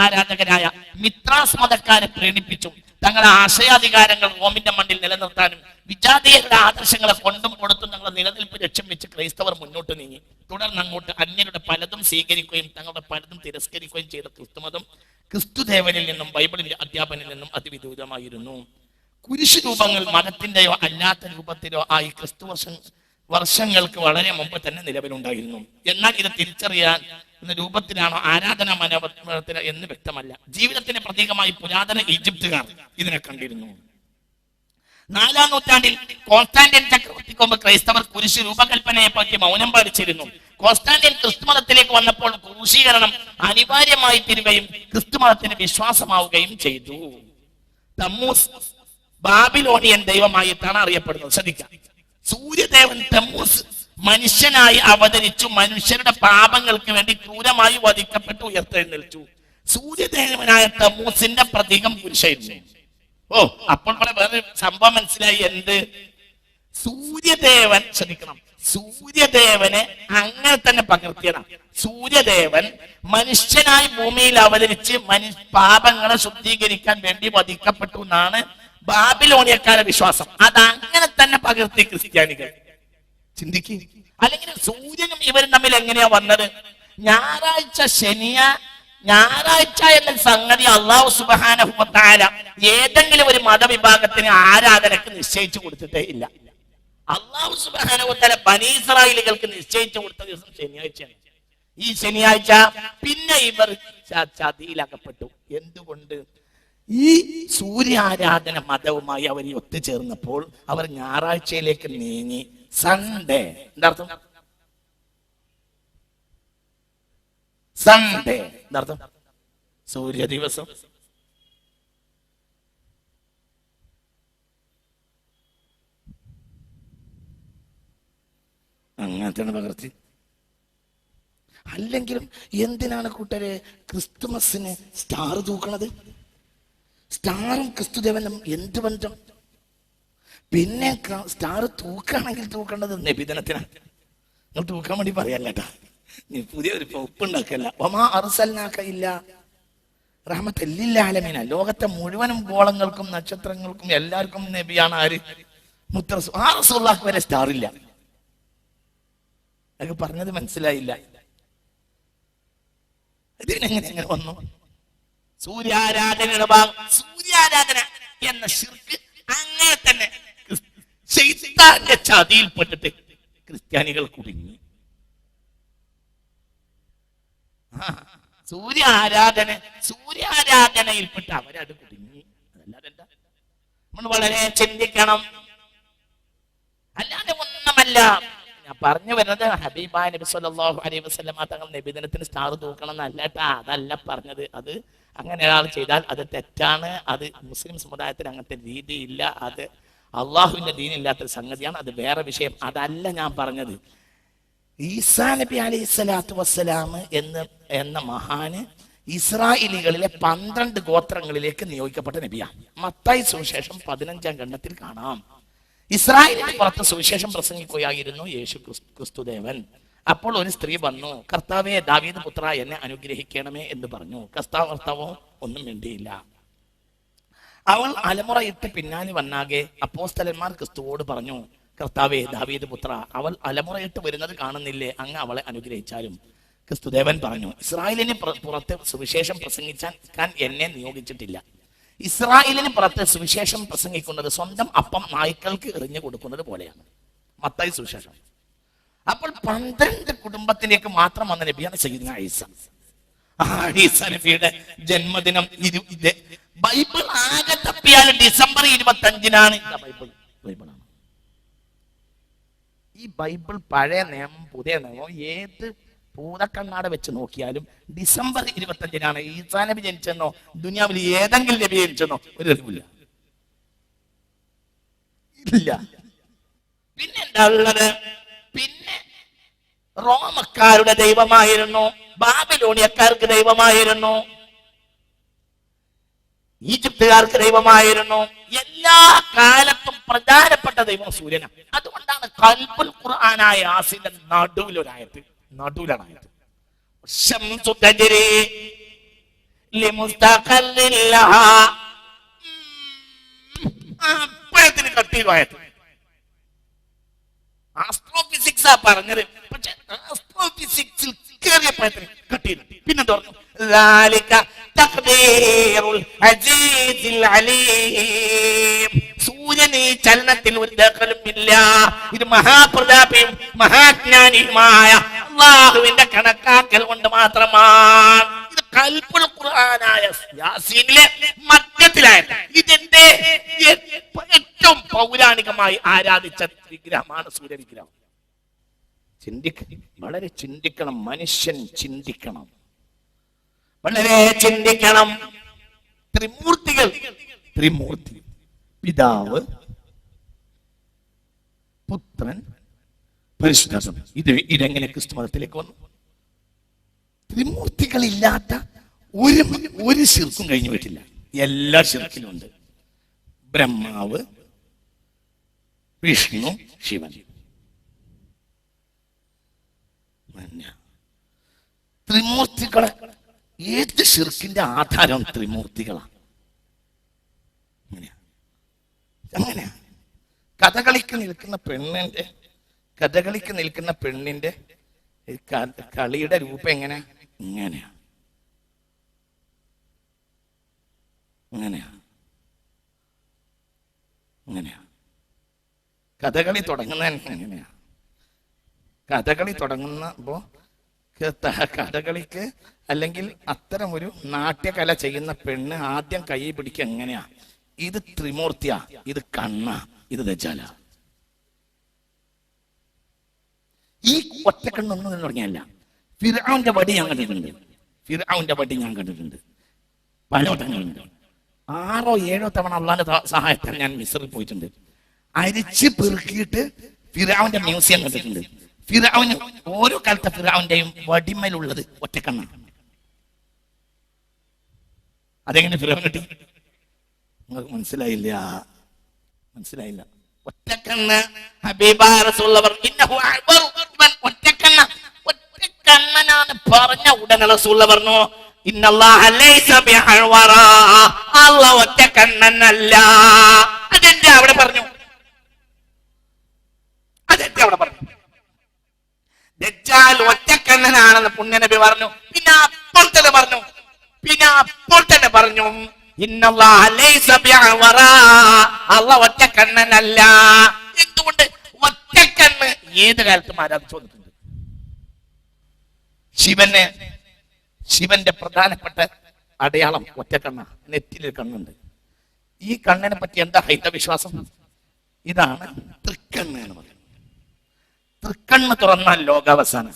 ആരാധകരായ മിത്രാസ് മതക്കാരെ പ്രേരിപ്പിച്ചും തങ്ങളുടെ ആശയാധികാരങ്ങൾ റോമിന്റെ മണ്ണിൽ നിലനിർത്താനും വിജാതീയരുടെ ആദർശങ്ങളെ കൊണ്ടും കൊടുത്തും തങ്ങളുടെ നിലനിൽപ്പ് ലക്ഷ്യം വെച്ച് ക്രൈസ്തവർ മുന്നോട്ട് നീങ്ങി. തുടർന്ന് അങ്ങോട്ട് അന്യരുടെ പലതും സ്വീകരിക്കുകയും തങ്ങളുടെ പലതും തിരസ്കരിക്കുകയും ചെയ്ത ക്രിസ്തുമതം ക്രിസ്തുദേവനിൽ നിന്നും ബൈബിളിന്റെ അധ്യാപനത്തിൽ നിന്നും അതിവിദൂരമായിരുന്നു. കുരിശ് രൂപങ്ങൾ മതത്തിന്റെയോ അല്ലാത്ത രൂപത്തിലോ ആയി വർഷങ്ങൾക്ക് വളരെ മുമ്പ് തന്നെ നിലവിലുണ്ടായിരുന്നു. എന്നാൽ ഇത് തിരിച്ചറിയാൻ എന്ന രൂപത്തിലാണോ ആരാധന മനോഭാവത്തിന് എന്ന് വ്യക്തമല്ല. ജീവിതത്തിന്റെ പ്രതീകമായി പുരാതന ഈജിപ്തുകാർ ഇതിനെ കണ്ടിരുന്നു. 4-ാം നൂറ്റാണ്ടിൽ കോൺസ്റ്റാന്റിയൻ ചക്രവർത്തിക്ക് മുമ്പ് ക്രൈസ്തവർ കുരിശ് രൂപകൽപ്പനയെ പറ്റി മൗനം പാലിച്ചിരുന്നു. കോൺസ്റ്റാന്റിയൻ ക്രിസ്തുമതത്തിലേക്ക് വന്നപ്പോൾ ക്രൂശീകരണം അനിവാര്യമായി തീരുകയും ക്രിസ്തുമതത്തിന് വിശ്വാസമാവുകയും ചെയ്തു. തമ്മൂസ് ബാബിലോണിയൻ ദൈവമായിട്ടാണ് അറിയപ്പെടുന്നത്. ശ്രദ്ധിക്കാം, സൂര്യദേവൻ തമ്മൂസ് മനുഷ്യനായി അവതരിച്ചു. മനുഷ്യരുടെ പാപങ്ങൾക്ക് വേണ്ടി ക്രൂരമായി വധിക്കപ്പെട്ടു ഉയർത്തെഴുന്നേൽച്ചു. സൂര്യദേവനായ തമ്മൂസിന്റെ പ്രതീകം കുരിശായിരുന്നു. അപ്പോൾ വേറെ സംഭവം മനസ്സിലായി. എന്ത്? സൂര്യദേവൻ, ശ്രദ്ധിക്കണം, സൂര്യദേവനെ അങ്ങനെ തന്നെ പകർത്തിയതാണ്. സൂര്യദേവൻ മനുഷ്യനായി ഭൂമിയിൽ അവതരിച്ച് പാപങ്ങളെ ശുദ്ധീകരിക്കാൻ വേണ്ടി വധിക്കപ്പെട്ടു എന്നാണ് ബാബിലോണിയക്കാരുടെ വിശ്വാസം. അതങ്ങനെ തന്നെ പകർത്തി ക്രിസ്ത്യാനികൾ. ചിന്തിക്ക്. അല്ലെങ്കിൽ സൂര്യനും ഇവരും തമ്മിൽ എങ്ങനെയാ വന്നത്? ഞായറാഴ്ച എന്ന സംഗതി അല്ലാഹു സുബ്ഹാനഹു വ തആല ഏതെങ്കിലും ഒരു മതവിഭാഗത്തിന് ആരാധനക്ക് നിശ്ചയിച്ചു കൊടുത്തിട്ടേ ഇല്ല. അല്ലാഹു സുബ്ഹാനഹു വ തആല ബനീ ഇസ്രായേലികൾക്ക് നിശ്ചയിച്ചു കൊടുത്ത ദിവസം ശനിയാഴ്ചയാണ്. ഈ ശനിയാഴ്ച പിന്നെ ഇവർ ചതിയിലകപ്പെട്ടു. എന്തുകൊണ്ട്? ഈ സൂര്യാരാധന മതവുമായി അവർ ഒത്തുചേർന്നപ്പോൾ അവർ ഞായറാഴ്ചയിലേക്ക് നീങ്ങി. സൺഡേ എന്താർത്ഥം? സൺഡേ എന്താർത്ഥം? സൂര്യ ദിവസം. അങ്ങനത്തെയാണ് പകർത്തി. അല്ലെങ്കിലും എന്തിനാണ് കൂട്ടരെ ക്രിസ്തുമസിന് സ്റ്റാർ തൂക്കണത്? സ്റ്റാറും ക്രിസ്തുദേവനും എന്ത് ബന്ധം? പിന്നെ സ്റ്റാർ തൂക്കാണെങ്കിൽ തൂക്കേണ്ടത് നബിദിനത്തിനാണ്. നിങ്ങൾ തൂക്കാൻ വേണ്ടി പറയല്ലേട്ടാ, നീ പുതിയൊരു ഒപ്പുണ്ടാക്കല്ല. ഒമാ അർസൽനാക്കയില്ല റഹ്മത്തുൽ ആലമീന. ലോകത്തെ മുഴുവനും ഗോളങ്ങൾക്കും നക്ഷത്രങ്ങൾക്കും എല്ലാവർക്കും നബിയാണ് ആര്? റസൂലുള്ളാഹിക്ക് വരെ സ്റ്റാർ ഇല്ല. അതൊക്കെ പറഞ്ഞത് മനസ്സിലായില്ല. ഇതിനെങ്ങനെ വന്നു? സൂര്യാരാധനയുടെ ഭാഗം, സൂര്യാരാധന എന്ന ശിർക്ക് അങ്ങനെ തന്നെ ശൈത്താന്റെ ചതിയിൽപ്പെട്ടിട്ട് ക്രിസ്ത്യാനികൾ കുടുങ്ങി. സൂര്യാരാധനയിൽപ്പെട്ട് അവരത് കുടുങ്ങി. അതല്ലാതെ നമ്മൾ വളരെ ചിന്തിക്കണം, അല്ലാതെ ഒന്നുമല്ല. ഞാൻ പറഞ്ഞു വരുന്നത് ഹബീബായ നബി സല്ലല്ലാഹു അലൈഹി വസല്ലം തങ്ങൾ നബിദിനത്തിന് സ്റ്റാർ തൂക്കണം എന്നല്ലട്ടാ, അതല്ല പറഞ്ഞത്. അത് അങ്ങനെ ഒരാൾ ചെയ്താൽ അത് തെറ്റാണ്. അത് മുസ്ലിം സമുദായത്തിന് അങ്ങനത്തെ രീതിയില്ല. അത് അള്ളാഹുവിന്റെ ദീനില്ലാത്തൊരു സംഗതിയാണ്. അത് വേറെ വിഷയം. അതല്ല ഞാൻ പറഞ്ഞത്. ഈസാ നബി അലൈഹി സ്വലാത്തു വസ്സലാം എന്ന മഹാന് ഇസ്രായേലികളിലെ 12 ഗോത്രങ്ങളിലേക്ക് നിയോഗിക്കപ്പെട്ട നബിയാണ്. മത്തായി സുവിശേഷം 15-ാം ഖണ്ഡത്തിൽ കാണാം. ഇസ്രായേലിന് പുറത്ത് സുവിശേഷം പ്രസംഗിക്കുകയായിരുന്നു യേശു ക്രിസ്തുദേവൻ. അപ്പോൾ ഒരു സ്ത്രീ വന്നു, കർത്താവേ ദാവീദ് പുത്ര എന്നെ അനുഗ്രഹിക്കണമേ എന്ന് പറഞ്ഞു. കർത്താവോ ഒന്നും മിണ്ടിയില്ല. അവൾ അലമുറയിട്ട് പിന്നാലെ വന്നാകെ അപ്പോസ്തലന്മാർ ക്രിസ്തുവോട് പറഞ്ഞു, കർത്താവേ ദാവീദ് പുത്ര, അവൾ അലമുറയിട്ട് വരുന്നത് കാണുന്നില്ലേ, അങ്ങ് അവളെ അനുഗ്രഹിച്ചാലും. ക്രിസ്തുദേവൻ പറഞ്ഞു, ഇസ്രായേലിന് പുറത്ത് സുവിശേഷം പ്രസംഗിക്കാൻ എന്നെ നിയോഗിച്ചിട്ടില്ല. ഇസ്രായേലിന് പുറത്ത് സുവിശേഷം പ്രസംഗിക്കുന്നത് സ്വന്തം അപ്പം നായ്ക്കൾക്ക് എറിഞ്ഞു കൊടുക്കുന്നത് പോലെയാണ്. മത്തായി സുവിശേഷം. അപ്പോൾ 12 കുടുംബത്തിലേക്ക് മാത്രം വന്ന നബിയാണ് സയ്യിദ്ന ഈസ. ഈസ നബിയുടെ ജന്മദിനം ബൈബിൾ ആകെ തപ്പിയാൽ ഡിസംബർ 25-നാണ്. ബൈബിളാണ്. ഈ ബൈബിൾ പഴയ നിയമം പുതിയ നിയമം ഏത് ഭൂതക്കണ്ണാട വെച്ച് നോക്കിയാലും ഡിസംബർ 25-നാണ് ഈസാ നബി ജനിച്ചെന്നോ ദുനിയാവിൽ ഏതെങ്കിലും നബി ജനിച്ചെന്നോ ഒരു തെളിവില്ല. ഇല്ല. പിന്നെ എന്താ ഉള്ളത്? പിന്നെ റോമക്കാരുടെ ദൈവമായിരുന്നു, ബാബിലോണിയക്കാർക്ക് ദൈവമായിരുന്നു, ഈജിപ്തുകാർക്ക് ദൈവമായിരുന്നു. എല്ലാ കാലത്തും പ്രധാനപ്പെട്ട ദൈവം സൂര്യനാണ്. അതുകൊണ്ടാണ് ഖൽബുൽ ഖുർആനായ യാസീന്റെ നടുവിലൊരായത്ത്, നടുവിലാണ് ശംസു തജ്രി ലിമുസ്തഖല്ലിൻ ലഹാ. അപ്പോഴത്തിന് കട്ടിയിലായത് ആസ്ട്രോഫിസിക്സാ പറഞ്ഞത്. പക്ഷെ ആസ്ട്രോഫിസിക്സിൽ കയറിയപ്പോഴത്തിന് കട്ടിയില്ല. പിന്നെ തുറന്നു സൂര്യന് ഈ ചലനത്തിൽ ഒരു ദഖലും ഇല്ല. ഇത് മഹാപ്രതാപിയും മഹാജ്ഞാനിയുമായ അല്ലാഹുവിന്റെ കണക്കാക്കൽ കൊണ്ട് മാത്രമാണ്. ഇത് ഖൽബുൽ ഖുർആനായ യാസീനിലെ മധ്യത്തിലായത്. ഇതിന്റെ ഏറ്റവും പൗരാണികമായി ആരാധിച്ച വിഗ്രഹമാണ് സൂര്യവിഗ്രഹം. വളരെ ചിന്തിക്കണം. മനുഷ്യൻ ചിന്തിക്കണം, വളരെ ചിന്തിക്കണം. ത്രിമൂർത്തി, പിതാവ്, പുത്രൻ, പരിശുദ്ധാത്മാവ്. ഇതെങ്ങനെ ക്രിസ്തു മതത്തിലേക്ക് വന്നു? ത്രിമൂർത്തികളില്ലാത്ത ഒരു ശിർക്കും കഴിഞ്ഞു പോയിട്ടില്ല. എല്ലാ ശിർക്കിലും ഉണ്ട്. ബ്രഹ്മാവ്, വിഷ്ണു, ശിവൻ. ത്രിമൂർത്തികളെ ഏത് ശിർക്കിന്റെ ആധാരം ത്രിമൂർത്തികളാണ്. അങ്ങനെയാ കഥകളിക്ക് നിൽക്കുന്ന പെണ്ണിന്റെ കളിയുടെ രൂപം എങ്ങനെയാ? ഇങ്ങനെയാ കഥകളി തുടങ്ങുന്ന എങ്ങനെയാ? കഥകളി തുടങ്ങുന്നപ്പോ കഥകളിക്ക് അല്ലെങ്കിൽ അത്തരം ഒരു നാട്യകല ചെയ്യുന്ന പെണ്ണ് ആദ്യം കൈ പിടിക്കുക എങ്ങനെയാ? ഇത് ത്രിമൂർത്തിയാ, ഇത് കണ്ണ, ഇത് ദജ്ജാല. ഈ ഒറ്റക്കണ്ണൊന്നും തുടങ്ങിയല്ല. ഫിർഔന്റെ വടി ഞാൻ കണ്ടിട്ടുണ്ട്. ഫിർഔന്റെ വടി ഞാൻ കണ്ടിട്ടുണ്ട് പലവട്ടങ്ങളുണ്ട്. 6 or 7 തവണ അള്ളാന്റെ സഹായത്താൽ ഞാൻ മിസ്രിൽ പോയിട്ടുണ്ട്. അരിച്ച് പെറുക്കിയിട്ട് ഫിർഔന്റെ മ്യൂസിയം കണ്ടിട്ടുണ്ട്. ഫിർഔന് ഓരോ കാലത്തെ ഫിർഔന്റെയും വടിമേലുള്ളത് ഒറ്റക്കണ്ണാണ്. അതെങ്ങനെ ഫിർഔൻ കിട്ടി? നിങ്ങൾക്ക് മനസ്സിലായില്ല. ഒറ്റക്കണ്ണ് ഹബീബായ റസൂലുള്ളാഹി ഒറ്റക്കണ്ണനാണ് പറഞ്ഞ ഉടനെ റസൂലുള്ളാഹി പറഞ്ഞു, ഇന്നല്ലാഹ ലൈസ ബിഅഅ്വറ, അല്ലാഹു ഒറ്റക്കണ്ണനല്ല. അതെന്താ അവിടെ പറഞ്ഞു? ദജ്ജാൽ ഒറ്റക്കണ്ണനാണെന്ന് പുണ്യനബി പറഞ്ഞു. പിന്നെ അപ്പോൾ തന്നെ പറഞ്ഞു ഇന്നല്ലാഹ ലൈസ ബിഅഅ്വറ, അല്ലാഹു ഒറ്റക്കണ്ണനല്ല. എന്തുകൊണ്ട്? ഒറ്റക്കണ്ണ് ഏത് കാലത്തും ആരാധിച്ചു വന്നിട്ടുണ്ട്. ശിവന്റെ പ്രധാനപ്പെട്ട അടയാളം ഒറ്റക്കണ്ണ, നെറ്റിലൊരു കണ്ണുണ്ട്. ഈ കണ്ണിനെ പറ്റി എന്താ ഹൈന്ദവ വിശ്വാസം? ഇതാണ് തൃക്കണ്ണ് എന്ന് പറയുന്നത്. തൃക്കണ്ണ് തുറന്നാൽ ലോകാവസാനം.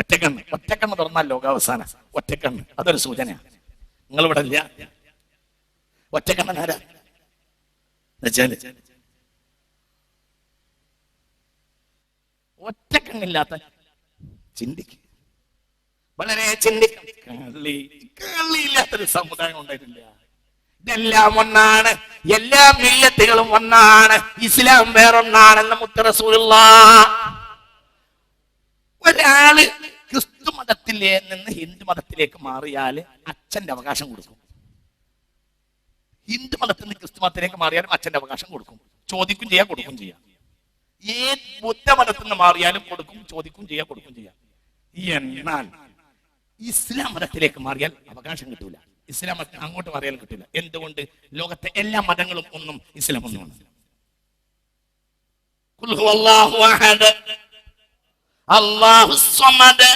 ഒറ്റക്കണ്ണ് തുറന്നാൽ ലോകാവസാനം. ഒറ്റക്കണ്ണ് അതൊരു സൂചനയാണ്. നിങ്ങൾ ഇവിടെ ഇല്ല. ഒറ്റക്കണ്ണനാരാ? ഒറ്റക്കണ്ണില്ലാത്ത ചിന്തിക്ക്, വളരെ കളിയില്ലാത്തൊരു സമുദായം ഉണ്ടായിട്ടില്ല. ഇതെല്ലാം ഒന്നാണ്, എല്ലാ മില്ലത്തുകളും ഒന്നാണ്, ഇസ്ലാം വേറൊന്നാണെന്ന് മുത്ത് റസൂലുള്ളാഹ്. ഒരാള് ക്രിസ്തു മതത്തിലെ നിന്ന് ഹിന്ദു മതത്തിലേക്ക് മാറിയാൽ അച്ഛന്റെ അവകാശം കൊടുക്കും. ഹിന്ദു മതത്തിൽ നിന്ന് ക്രിസ്തു മതത്തിലേക്ക് മാറിയാലും അച്ഛന്റെ അവകാശം കൊടുക്കും. ചോദിക്കും ചെയ്യാം, കൊടുക്കും ചെയ്യാം. ഏത് ബുദ്ധമതത്തിൽ നിന്ന് മാറിയാലും കൊടുക്കും, ചോദിക്കും ചെയ്യാം, കൊടുക്കും ചെയ്യാം. എന്നാൽ ഇസ്ലാം മതത്തിലേക്ക് മാറിയാൽ അവകാശം കിട്ടൂല. ഇസ്ലാം മതം അങ്ങോട്ട് മാറിയാലും കിട്ടില്ല. എന്തുകൊണ്ട്? ലോകത്തെ എല്ലാ മതങ്ങളും ഒന്നും ഇസ്ലാം ഒന്നുമാണ്. ഖുൽ ഹുവല്ലാഹു അഹദ് അല്ലാഹുസ് സമദ്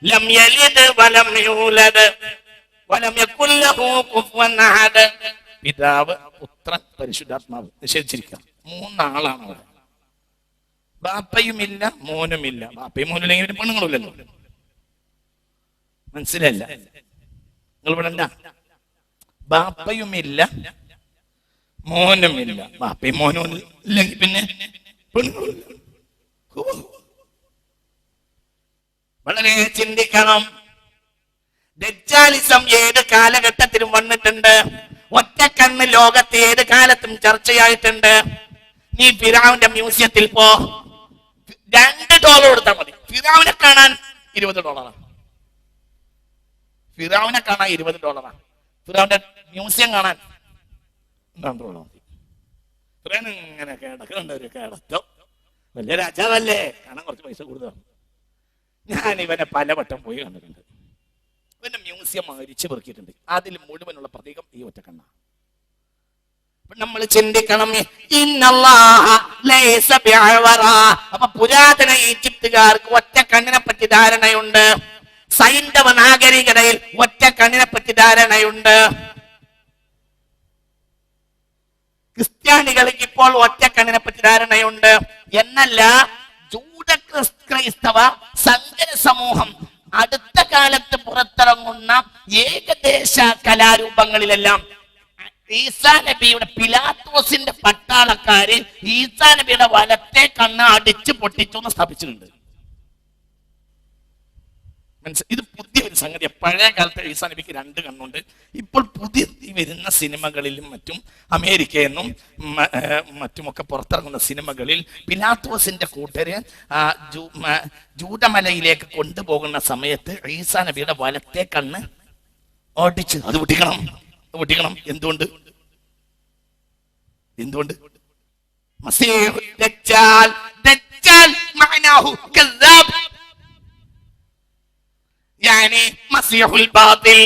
ലം യലിദ് വലം യൂലദ് വലം യകുൽ ലഹു കുഫുവൻ അഹദ്. പിതാവ്, പുത്രൻ, പരിശുദ്ധാത്മാവ് നിഷേധിച്ചിരിക്കുക. 3 ആളാണ് അവിടെ. ബാപ്പയുമില്ല, മോനുമില്ല. ബാപ്പയും മോനില്ലെങ്കിൽ പെണ്ണുങ്ങളില്ലല്ലോ. മനസ്സിലല്ല? നിങ്ങൾ ഇവിടെ എന്താ? ബാപ്പയുമില്ല, മോനുമില്ല. ബാപ്പയും മോനും ഇല്ലെങ്കിൽ പിന്നെ പെണ്ണുങ്ങളില്ല. വളരെ ചിന്തിക്കണം. ദജ്ജാലിസം ഏത് കാലഘട്ടത്തിലും വന്നിട്ടുണ്ട്. ഒറ്റക്കണ്ണ് ലോകത്ത് ഏത് കാലത്തും ചർച്ചയായിട്ടുണ്ട്. നീ ഫിറഔന്റെ മ്യൂസിയത്തിൽ പോ, $2 കൊടുത്താൽ മതി. ഫിറഔനെ കാണാൻ $20. ഫിറഔനെ കാണാൻ $20. ഫിറഔന്റെ മ്യൂസിയം കാണാൻ $2 മതി. ഫിറഔൻ ഇങ്ങനെ കിടക്കുന്നുണ്ട്, ഒരു കിടത്തം. വലിയ രാജാവല്ലേ, കാണാൻ കുറച്ച് പൈസ കൂടുതലാണ്. ഞാൻ ഇവനെ പലവട്ടം പോയി കണ്ടിട്ടുണ്ട്. ഇവന്റെ മ്യൂസിയം അരിച്ചു പെറുക്കിയിട്ടുണ്ട്. അതിൽ മുഴുവനുള്ള പ്രതീകം ഈ ഒറ്റക്കണ്ണ. നമ്മൾ ചിന്തിക്കണം, അപ്പൊ പുരാതന ഈജിപ്തുകാർക്ക് ഒറ്റക്കണ്ണിനെ പറ്റി ധാരണയുണ്ട്. സൈന്ധവ നാഗരികതയിൽ ഒറ്റക്കണ്ണിനെ പറ്റി ധാരണയുണ്ട്. ക്രിസ്ത്യാനികൾക്ക് ഇപ്പോൾ ഒറ്റക്കണ്ണിനെ പറ്റി ധാരണയുണ്ട്. എന്നല്ല, ജൂത ക്രൈസ്തവ സങ്കര സമൂഹം അടുത്ത കാലത്ത് പുറത്തിറങ്ങുന്ന ഏകദേശ കലാരൂപങ്ങളിലെല്ലാം ഈസാ നബിയുടെ പിലാത്തോസിന്റെ പട്ടാളക്കാര് ഈസാ നബിയുടെ വലത്തെ കണ്ണ് അടിച്ചു പൊട്ടിച്ചു എന്ന് സ്ഥാപിച്ചിട്ടുണ്ട്. ഇത് പുതിയൊരു സംഗതി. പഴയ കാലത്ത് ഈസാ നബിക്ക് 2 കണ്ണുണ്ട്. ഇപ്പോൾ പുതിയ വരുന്ന സിനിമകളിലും മറ്റും അമേരിക്കയിൽ നിന്നും മറ്റുമൊക്കെ പുറത്തിറങ്ങുന്ന സിനിമകളിൽ പിലാത്തോസിന്റെ കൂട്ടര് ജൂതമലയിലേക്ക് കൊണ്ടുപോകുന്ന സമയത്ത് ഈസാ നബിയുടെ വലത്തെ കണ്ണ് ഓടിച്ച് അത് പൊട്ടിക്കണം. എന്തുകൊണ്ട്? മസീഹു ദജ്ജാൽ മഅനാഹു കദ്ദാബ്, യാനി മസീഹുൽ ബാതിൽ.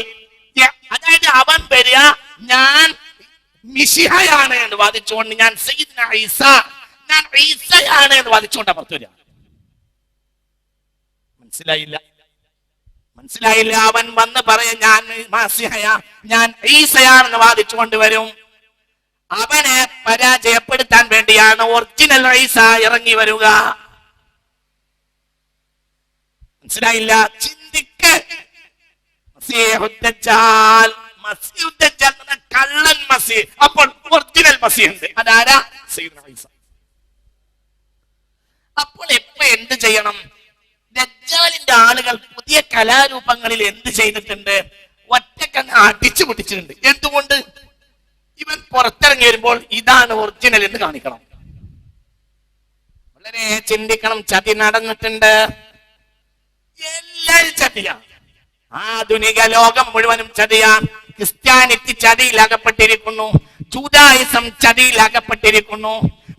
അതായത് അവൻ വരിക, ഞാൻ മിശിഹയാണ് എന്ന് വാദിച്ചുകൊണ്ട്, ഞാൻ സയ്യിദ്ന ഈസ, ഞാൻ ഈസയാണ് എന്ന് വാദിച്ചുകൊണ്ട് അപ്പുറത്ത് വരിക. മനസ്സിലായില്ല. അവൻ വന്ന് പറയാ ഞാൻ മസീഹയാ, ഞാൻ ഈസയാണെന്ന് വാദിച്ചുകൊണ്ട് വരും. അവനെ പരാജയപ്പെടുത്താൻ വേണ്ടിയാണ് ഒറിജിനൽ ഈസ ഇറങ്ങി വരിക. മനസ്സിലായില്ല? ചിന്തിക്ക്. കള്ളൻ മസീഹ്, അപ്പോൾ ഒറിജിനൽ മസീഹ് ഉണ്ട്. അതാരാ? സയ്യിദുനാ ഈസ. അപ്പോൾ എപ്പോ എന്ത് ചെയ്യണം? ദജ്ജാലിന്റെ ആളുകൾ പുതിയ കലാരൂപങ്ങളിൽ എന്ത് ചെയ്തിട്ടുണ്ട്? ഒറ്റക്കങ്ങ് അടിച്ചു പൊട്ടിച്ചിട്ടുണ്ട്. എന്തുകൊണ്ട്? ഇവൻ പുറത്തിറങ്ങി വരുമ്പോൾ ഇതാണ് ഒറിജിനൽ എന്ന് കാണിക്കണം. വളരെ ചിന്തിക്കണം. ചതി നടന്നിട്ടുണ്ട്. എല്ലാരും ചതിയാണ്. ആധുനിക ലോകം മുഴുവനും ചതിയാണ്. ക്രിസ്ത്യാനിറ്റി ചതിയിൽ അകപ്പെട്ടിരിക്കുന്നു. ജൂദായിസം ചതിയിൽ അകപ്പെട്ടിരിക്കുന്നു.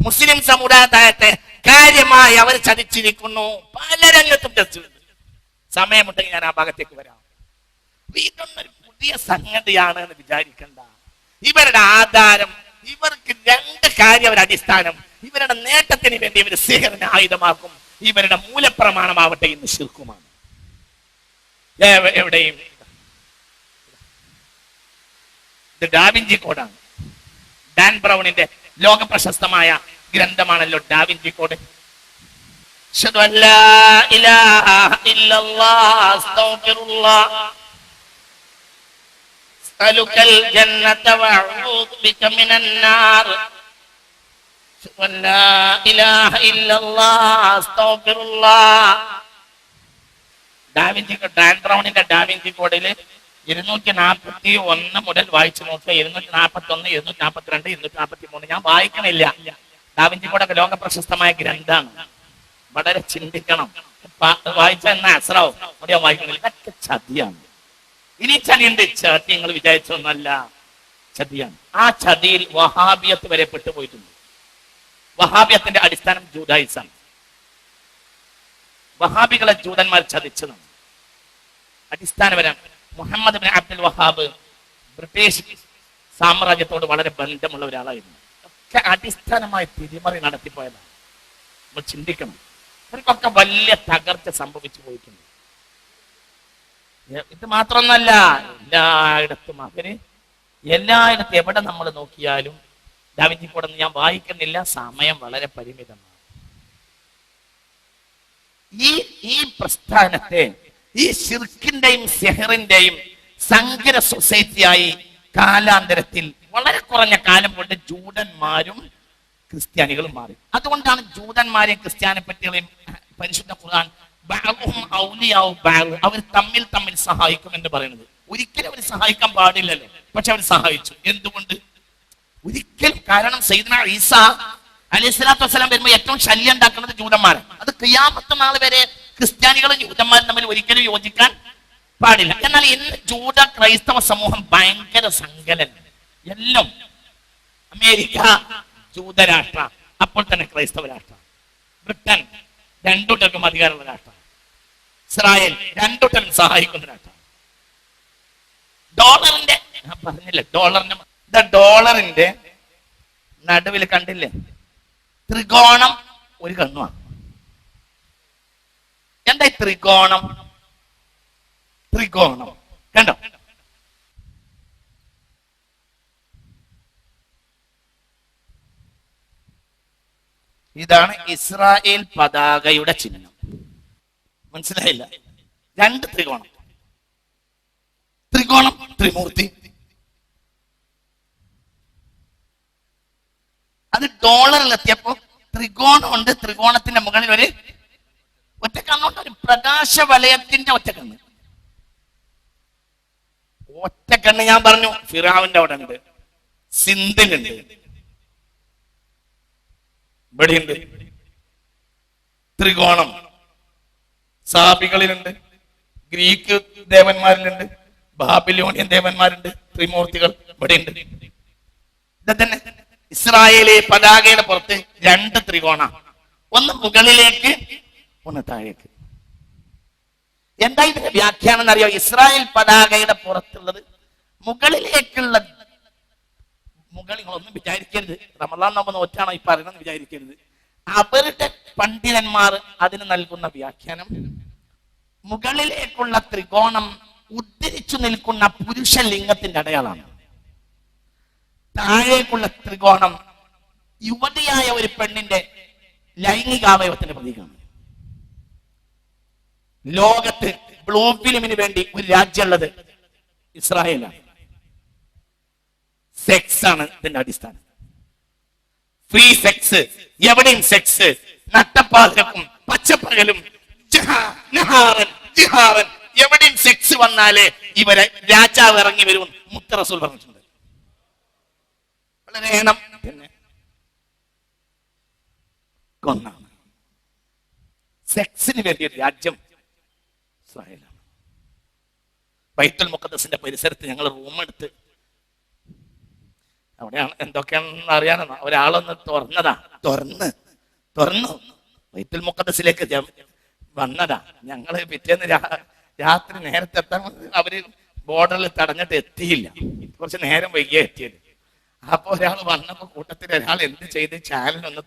മുസ്ലിം സമുദായത്തെ കാര്യമായി അവർ ചതിച്ചിരിക്കുന്നു. പല രംഗത്തും ചതിച്ചിട്ടുണ്ട്. സമയമുണ്ടെങ്കിൽ ഞാൻ ആ ഭാഗത്തേക്ക് വരാം. ഇതൊന്നൊരു പുതിയ സംഗതിയാണ് എന്ന് വിചാരിക്കണ്ട. ഇവരുടെ ആധാരം, ഇവർക്ക് രണ്ട് കാര്യം, അവരുടെ അടിസ്ഥാനം, ഇവരുടെ നേട്ടത്തിന് വേണ്ടി ഇവർ സിഹറിനെ ആയുധമാക്കും. ഇവരുടെ മൂലപ്രമാണമാവട്ടെ ഇന്ന് ശിർക്കുമാണ്. എവിടെയും ഇത് ഡാവിഞ്ചി കോഡാണ്. ഡാൻ ബ്രൗണിന്റെ ലോക പ്രശസ്തമായ ഗ്രന്ഥമാണല്ലോ ഡാവിഞ്ചി കോഡ്. അശ്ഹദു അല്ലാ ഇലാഹ ഇല്ലല്ലാഹ് അസ്തഗ്ഫിറുല്ലാഹ് അസ്അലുകൽ ജന്നത വഅഊദു ബിക മിനൻ നാർ. അശ്ഹദു അല്ലാ ഇലാഹ ഇല്ലല്ലാഹ് അസ്തഗ്ഫിറുല്ലാഹ്. ഡാൻ ബ്രൗണിന്റെ ഡാവിഞ്ചി കോഡില് 241 മുതൽ വായിച്ചു നോക്കുക. 241, 242, 243. ഞാൻ വായിക്കണില്ല. ഡാവിഞ്ചി കോഡൊക്കെ ലോക പ്രശസ്തമായ ഗ്രന്ഥമാണ്. വളരെ ചിന്തിക്കണം. വായിച്ച എന്നാ അസ്രാവും അവിടെ വായിക്കണില്ല. ഇതൊക്കെ ചതിയാണ്. ഇനി ചതിയുണ്ട്. ചതി നിങ്ങൾ വിചാരിച്ചൊന്നല്ല, ചതിയാണ്. ആ ചതിയിൽ വഹാബിയത്ത് വരെ പെട്ടുപോയിട്ടുണ്ട്. വഹാബിയത്തിന്റെ അടിസ്ഥാനം ജൂദായിസം. വഹാബികളെ ജൂതന്മാർ ചതിച്ചതാണ്. അടിസ്ഥാനപരം Muhammad bin Abdul Wahhab British സാമ്രാജ്യത്തോട് വളരെ ബന്ധമുള്ള ഒരാളായിരുന്നു. ഒക്കെ അടിസ്ഥാനമായി തിരിമറി നടത്തിപ്പോയതാണ്. നമ്മൾ ചിന്തിക്കണം. അവർക്കൊക്കെ വലിയ തകർച്ച സംഭവിച്ചു പോയിട്ടുണ്ട്. ഇത് മാത്രമൊന്നല്ല, എല്ലായിടത്തും എവിടെ നമ്മൾ നോക്കിയാലും ഡാവിഞ്ചി കോഡ് ഞാൻ വായിക്കുന്നില്ല, സമയം വളരെ പരിമിതമാണ്. ഈ പ്രസ്ഥാനത്തെ, ഈ ശിർക്കിന്റെയും സിഹറിന്റെയും സങ്കര സൊസൈറ്റിയായി കാലാന്തരത്തിൽ വളരെ കുറഞ്ഞ കാലം കൊണ്ട് ജൂതന്മാരും ക്രിസ്ത്യാനികളും മാറി. അതുകൊണ്ടാണ് ജൂതന്മാരെയും ക്രിസ്ത്യാനി പറ്റികളെയും പരിശുദ്ധ ഖുർആൻ അവർ തമ്മിൽ സഹായിക്കും എന്ന് പറയുന്നത്. ഒരിക്കലും അവർ സഹായിക്കാൻ പാടില്ലല്ലോ, പക്ഷെ അവർ സഹായിച്ചു. എന്തുകൊണ്ട്? ഒരിക്കലും. കാരണം സയ്യിദുനാ ഈസ അലൈഹിസ്സലാത്തു വസ്സലാം വരുമ്പോൾ ഏറ്റവും ശല്യം ഉണ്ടാക്കുന്നത് ജൂതന്മാരാണ്. അത് ഖിയാമത്ത് നാൾ വരെ ക്രിസ്ത്യാനികളും ജൂതന്മാരും തമ്മിൽ ഒരിക്കലും യോജിക്കാൻ പാടില്ല. എന്നാൽ ഇന്ന് ജൂത ക്രൈസ്തവ സമൂഹം ഭയങ്കര സങ്കലനം. എല്ലാം അമേരിക്ക ജൂതരാഷ്ട്ര, അപ്പോൾ തന്നെ ക്രൈസ്തവ രാഷ്ട്ര. ബ്രിട്ടൻ രണ്ടുകൂട്ടർക്കും അധികാരമുള്ള രാഷ്ട്രം. ഇസ്രായേൽ രണ്ടുകൂട്ടരും സഹായിക്കുന്ന രാഷ്ട്രം. ഡോളറിന്റെ, ഞാൻ പറഞ്ഞില്ലേ, ഡോളറിന്റെ നടുവിൽ കണ്ടില്ലേ ത്രികോണം, ഒരു കണ്ണുമാണ്. എന്താ ത്രികോണം? കണ്ടോ? ഇതാണ് ഇസ്രായേൽ പതാകയുടെ ചിഹ്നം. മനസ്സിലായില്ല? രണ്ട് ത്രികോണം, ത്രിമൂർത്തി. അത് ഡോളറിലെത്തിയപ്പോ ത്രികോണമുണ്ട്. ത്രികോണത്തിന്റെ മുകളിൽ ഒരു ഒറ്റക്കണ്ണുണ്ട്, ഒരു പ്രകാശ വലയത്തിന്റെ ഒറ്റക്കണ്ണ്. ഒറ്റക്കണ്ണ് ഞാൻ പറഞ്ഞു ഫിറഔന്റെ അവിടെ ഉണ്ട്, സിന്ധിലുണ്ട്, ഇവിടെയുണ്ട്. ത്രികോണം സാബികളിലുണ്ട്, ഗ്രീക്ക് ദേവന്മാരിലുണ്ട്, ബാബിലോണിയൻ ദേവന്മാരുണ്ട്, ത്രിമൂർത്തികൾ ഇവിടെയുണ്ട്. ഇതന്നെ ഇസ്രായേലി പതാകയുടെ പുറത്ത് രണ്ട് ത്രികോണ, ഒന്ന് മുകളിലേക്ക്, ഒന്ന് താഴേക്ക്. എന്താ ഇതിന്റെ വ്യാഖ്യാനം എന്നറിയോ? ഇസ്രായേൽ പതാകയുടെ പുറത്തുള്ളത് മുകളിലേക്കുള്ള, മുകളിൽ ഒന്നും വിചാരിക്കരുത് റമളാൻ നോമ്പ് നോറ്റാണോ ഈ പറയുന്നത് വിചാരിക്കരുത്. അവരുടെ പണ്ഡിതന്മാർ അതിന് നൽകുന്ന വ്യാഖ്യാനം, മുകളിലേക്കുള്ള ത്രികോണം ഉദ്ധരിച്ചു നിൽക്കുന്ന പുരുഷ ലിംഗത്തിന്റെ അടയാളമാണ്. താഴേക്കുള്ള ത്രികോണം യുവതിയായ ഒരു പെണ്ണിന്റെ ലൈംഗികാവയവത്തിന്റെ പ്രതീകമാണ്. ലോകത്ത് ബ്ലൂ ഫിലിമിന് വേണ്ടി ഒരു രാജ്യമുള്ളത് ഇസ്രായേലാണ്. സെക്സ് ആണ് ഇതിന്റെ അടിസ്ഥാനം. ഫ്രീ സെക്സ്, എവിടെയും സെക്സ്, നട്ടപ്പാതിരക്കും പച്ചപ്പകലും എവിടെയും സെക്സ് വന്നാലേ ഇവരെ രാജാവ് ഇറങ്ങി വരും മുത്ത റസൂൽ പറഞ്ഞിട്ടുണ്ട്. വളരെ എണ്ണം പിന്നെ കൊന്നാണ്. സെക്സിന് വേണ്ടി ഒരു രാജ്യം ഇസ്രായേലാണ്. ബൈത്തുൽ മുഖദ്ദസിന്റെ പരിസരത്ത് ഞങ്ങൾ റൂം എടുത്ത്, അവിടെയാണ് എന്തൊക്കെയാണെന്ന് അറിയാനാണ് ഒരാളൊന്ന് തുറന്നു ബൈത്തുൽ മുഖദ്ദസിലേക്ക് വന്നതാ. ഞങ്ങള് പിറ്റേന്ന് രാത്രി നേരത്തെ എത്താൻ അവര് ബോർഡറിൽ തടഞ്ഞിട്ട് എത്തിയില്ല. കുറച്ച് നേരം വൈകിയ എത്തിയത്. അപ്പൊ ഒരാൾ വന്നപ്പോ കൂട്ടത്തിൽ ഒരാൾ എന്ത് ചെയ്ത് ചാനലൊന്ന്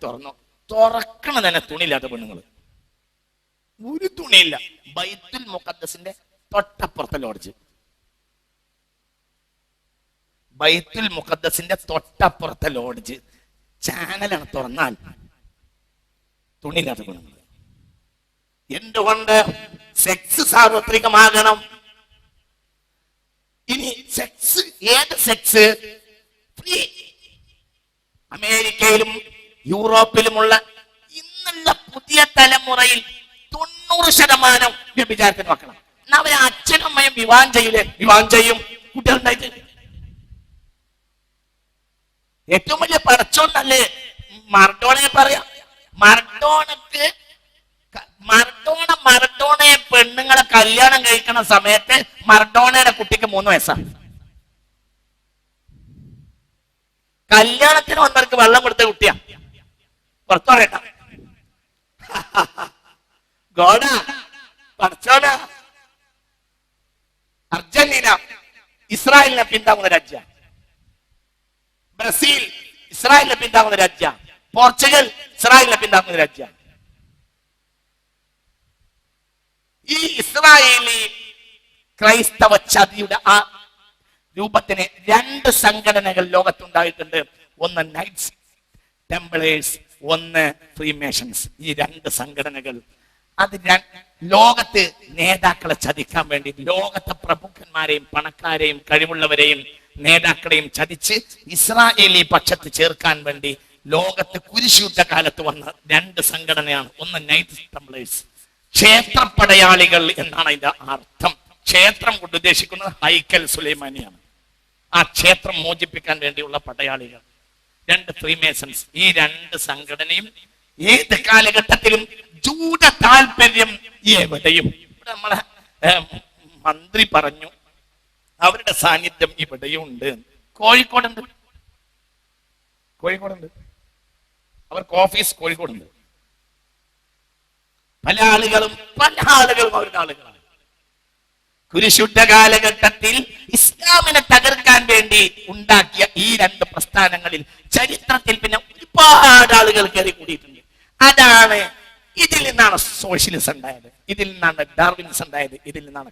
തുറക്കണ തന്നെ തുണിയില്ലാത്ത പെണ്ണുങ്ങള്, ഒരു തുണിയില്ല. ബൈത്തുൽ മുഖദ്ദസിന്റെ തൊട്ടപ്പുറത്തെ ലോഡ്ജ്, ബൈത്തുൽ മുഖദ്ദസിന്റെ തൊട്ടപ്പുറത്തെ ലോഡ്ജ്, ചാനലാണ് തുറന്നാൽ തുണിയില്ലാത്ത പെണ്ണുങ്ങൾ. എന്തുകൊണ്ട്? സെക്സ് സാർവത്രികമാകണം. ഇനി സെക്സ്, ഏത് സെക്സ്? ഫ്രീ. അമേരിക്കയിലും യൂറോപ്പിലുമുള്ള ഇന്നുള്ള പുതിയ തലമുറയിൽ 90% വ്യഭിചാരത്തിന് മക്കളാണ്. എന്നാ അവരെ അച്ഛനും അമ്മയും വിവാഹം ചെയ്യും കുട്ടികളുണ്ടായിട്ട്. ഏറ്റവും വലിയ പടച്ചോന്നല്ലേ മറഡോണയെ പറയാം. മറഡോണയെ പെണ്ണുങ്ങളെ കല്യാണം കഴിക്കുന്ന സമയത്ത് മറഡോണയുടെ കുട്ടിക്ക് 3 വയസ്സാണ്. കല്യാണത്തിന് വന്നവർക്ക് വെള്ളം കൊടുത്ത കുട്ടിയാ. പുറത്തു പറയണ്ട. ഗോഡ പടച്ചോന. അർജന്റീന ഇസ്രായേലിനെ പിന്താങ്ങുന്ന രാജ്യ, ബ്രസീൽ ഇസ്രായേലിനെ പിന്താങ്ങുന്ന രാജ്യ, പോർച്ചുഗൽ ഇസ്രായേലിനെ പിന്താങ്ങുന്ന രാജ്യ. ഈ ഇസ്രായേലി ക്രൈസ്തവ ചതിയുടെ ആ രൂപത്തിന് 2 സംഘടനകൾ ലോകത്തുണ്ടായിട്ടുണ്ട്. ഒന്ന് നൈറ്റ്സ് ടെംപ്ലേഴ്സ്, ഒന്ന് ഫ്രീമേഷൻസ്. ഈ 2 സംഘടനകൾ അത് ലോകത്ത് നേതാക്കളെ ചതിക്കാൻ വേണ്ടി, ലോകത്തെ പ്രമുഖന്മാരെയും പണക്കാരെയും കഴിവുള്ളവരെയും നേതാക്കളെയും ചതിച്ച് ഇസ്രായേലി പക്ഷത്ത് ചേർക്കാൻ വേണ്ടി ലോകത്ത് കുരിശുയുദ്ധ കാലത്ത് വന്ന 2 സംഘടനയാണ്. ഒന്ന് നൈറ്റ്സ് ടെംപ്ലേഴ്സ്, ക്ഷേത്രപ്പടയാളികൾ എന്നാണ് അതിന്റെ അർത്ഥം. ക്ഷേത്രം കൊണ്ട് ഉദ്ദേശിക്കുന്നത് ഹൈക്കൽ സുലൈമാനിയാണ്. ആ ക്ഷേത്രം മോചിപ്പിക്കാൻ വേണ്ടിയുള്ള പടയാളികൾ. 2 ഫ്രീമേസൺസ്. ഈ 2 സംഘടനയും ഏത് കാലഘട്ടത്തിലും ജൂത താല്പര്യം എവിടെയും. ഇവിടെ നമ്മളെ മന്ത്രി പറഞ്ഞു അവരുടെ സാന്നിധ്യം ഇവിടെയും ഉണ്ട്. കോഴിക്കോടുണ്ട്. അവർക്ക് ഓഫീസ് കോഴിക്കോടുണ്ട്. പല ആളുകളും അവരുടെ ആളുകളാണ്. കുരിശുദ്ധ കാലഘട്ടത്തിൽ ഇസ്ലാമിനെ തകർക്കാൻ വേണ്ടി ഉണ്ടാക്കിയ ഈ 2 പ്രസ്ഥാനങ്ങളിൽ ചരിത്രത്തിൽ പിന്നെ ഒരുപാട് ആളുകൾ കയറി കൂടിയിട്ടുണ്ട്. അതാണ്, ഇതിൽ നിന്നാണ് സോഷ്യലിസം ഉണ്ടായത്, ഇതിൽ നിന്നാണ് ഡാർവിനിസം ഉണ്ടായത്, ഇതിൽ നിന്നാണ്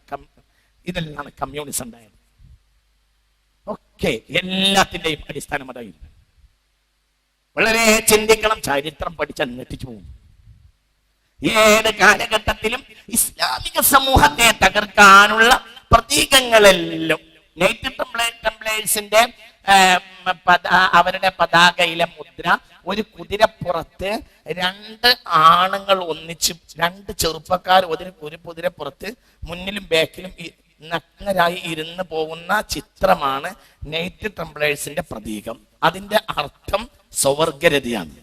കമ്മ്യൂണിസം ഉണ്ടായത്. ഒക്കെ എല്ലാത്തിന്റെയും അടിസ്ഥാനം അതായിരുന്നു. വളരെ ചിന്തിക്കണം. ചരിത്രം പഠിച്ചാൽ ഞെട്ടിച്ചു പോകും. ഏത് കാലഘട്ടത്തിലും ഇസ്ലാമിക സമൂഹത്തെ തകർക്കാനുള്ള പ്രതീകങ്ങളെല്ലാം നൈറ്റ് ടെംപ്ലേഴ്സിന്റെ അവരുടെ പതാകയിലെ മുദ്ര ഒരു കുതിരപ്പുറത്ത് 2 ആണുങ്ങൾ ഒന്നിച്ച്, 2 ചെറുപ്പക്കാർ ഒരു കുതിരപ്പുറത്ത് മുന്നിലും ബാക്കിലും നഗ്നരായി ഇരുന്ന് പോകുന്ന ചിത്രമാണ് നൈറ്റ് ടെംപ്ലേഴ്സിന്റെ പ്രതീകം. അതിന്റെ അർത്ഥം സ്വവർഗരതിയാണ്.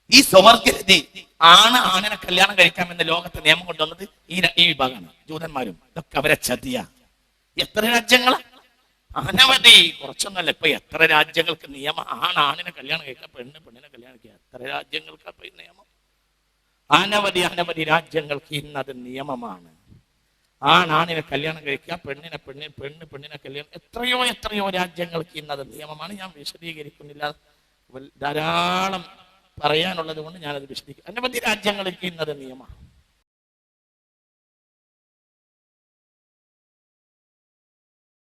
ഈ സ്വവർഗരതി ആണിനെ കല്യാണം കഴിക്കാമെന്ന് ലോകത്തെ നിയമം കൊണ്ടുവന്നത് ഈ വിഭാഗമാണ്, ജൂതന്മാരും. ഇതൊക്കെ അവരെ ചതിയ. എത്ര രാജ്യങ്ങളാ? അനവധി. കുറച്ചൊന്നല്ല. ഇപ്പൊ എത്ര രാജ്യങ്ങൾക്ക് നിയമം ആണിനെ കല്യാണം കഴിക്കാം, പെണ്ണിനെ കല്യാണം കഴിക്കാം. എത്ര രാജ്യങ്ങൾക്ക് അപ്പൊ ഈ നിയമം? അനവധി രാജ്യങ്ങൾക്ക് ഇന്നത് നിയമമാണ്. ആണിനെ കല്യാണം കഴിക്കുക, പെണ്ണിനെ കല്യാണം. എത്രയോ രാജ്യങ്ങൾക്ക് ഇന്നത് നിയമമാണ്. ഞാൻ വിശദീകരിക്കുന്നില്ല. ധാരാളം പറയാനുള്ളത് കൊണ്ട് ഞാനത് വിശദീകരിക്കും. അനവധി രാജ്യങ്ങൾക്ക് ഇന്നത് നിയമമാണ്.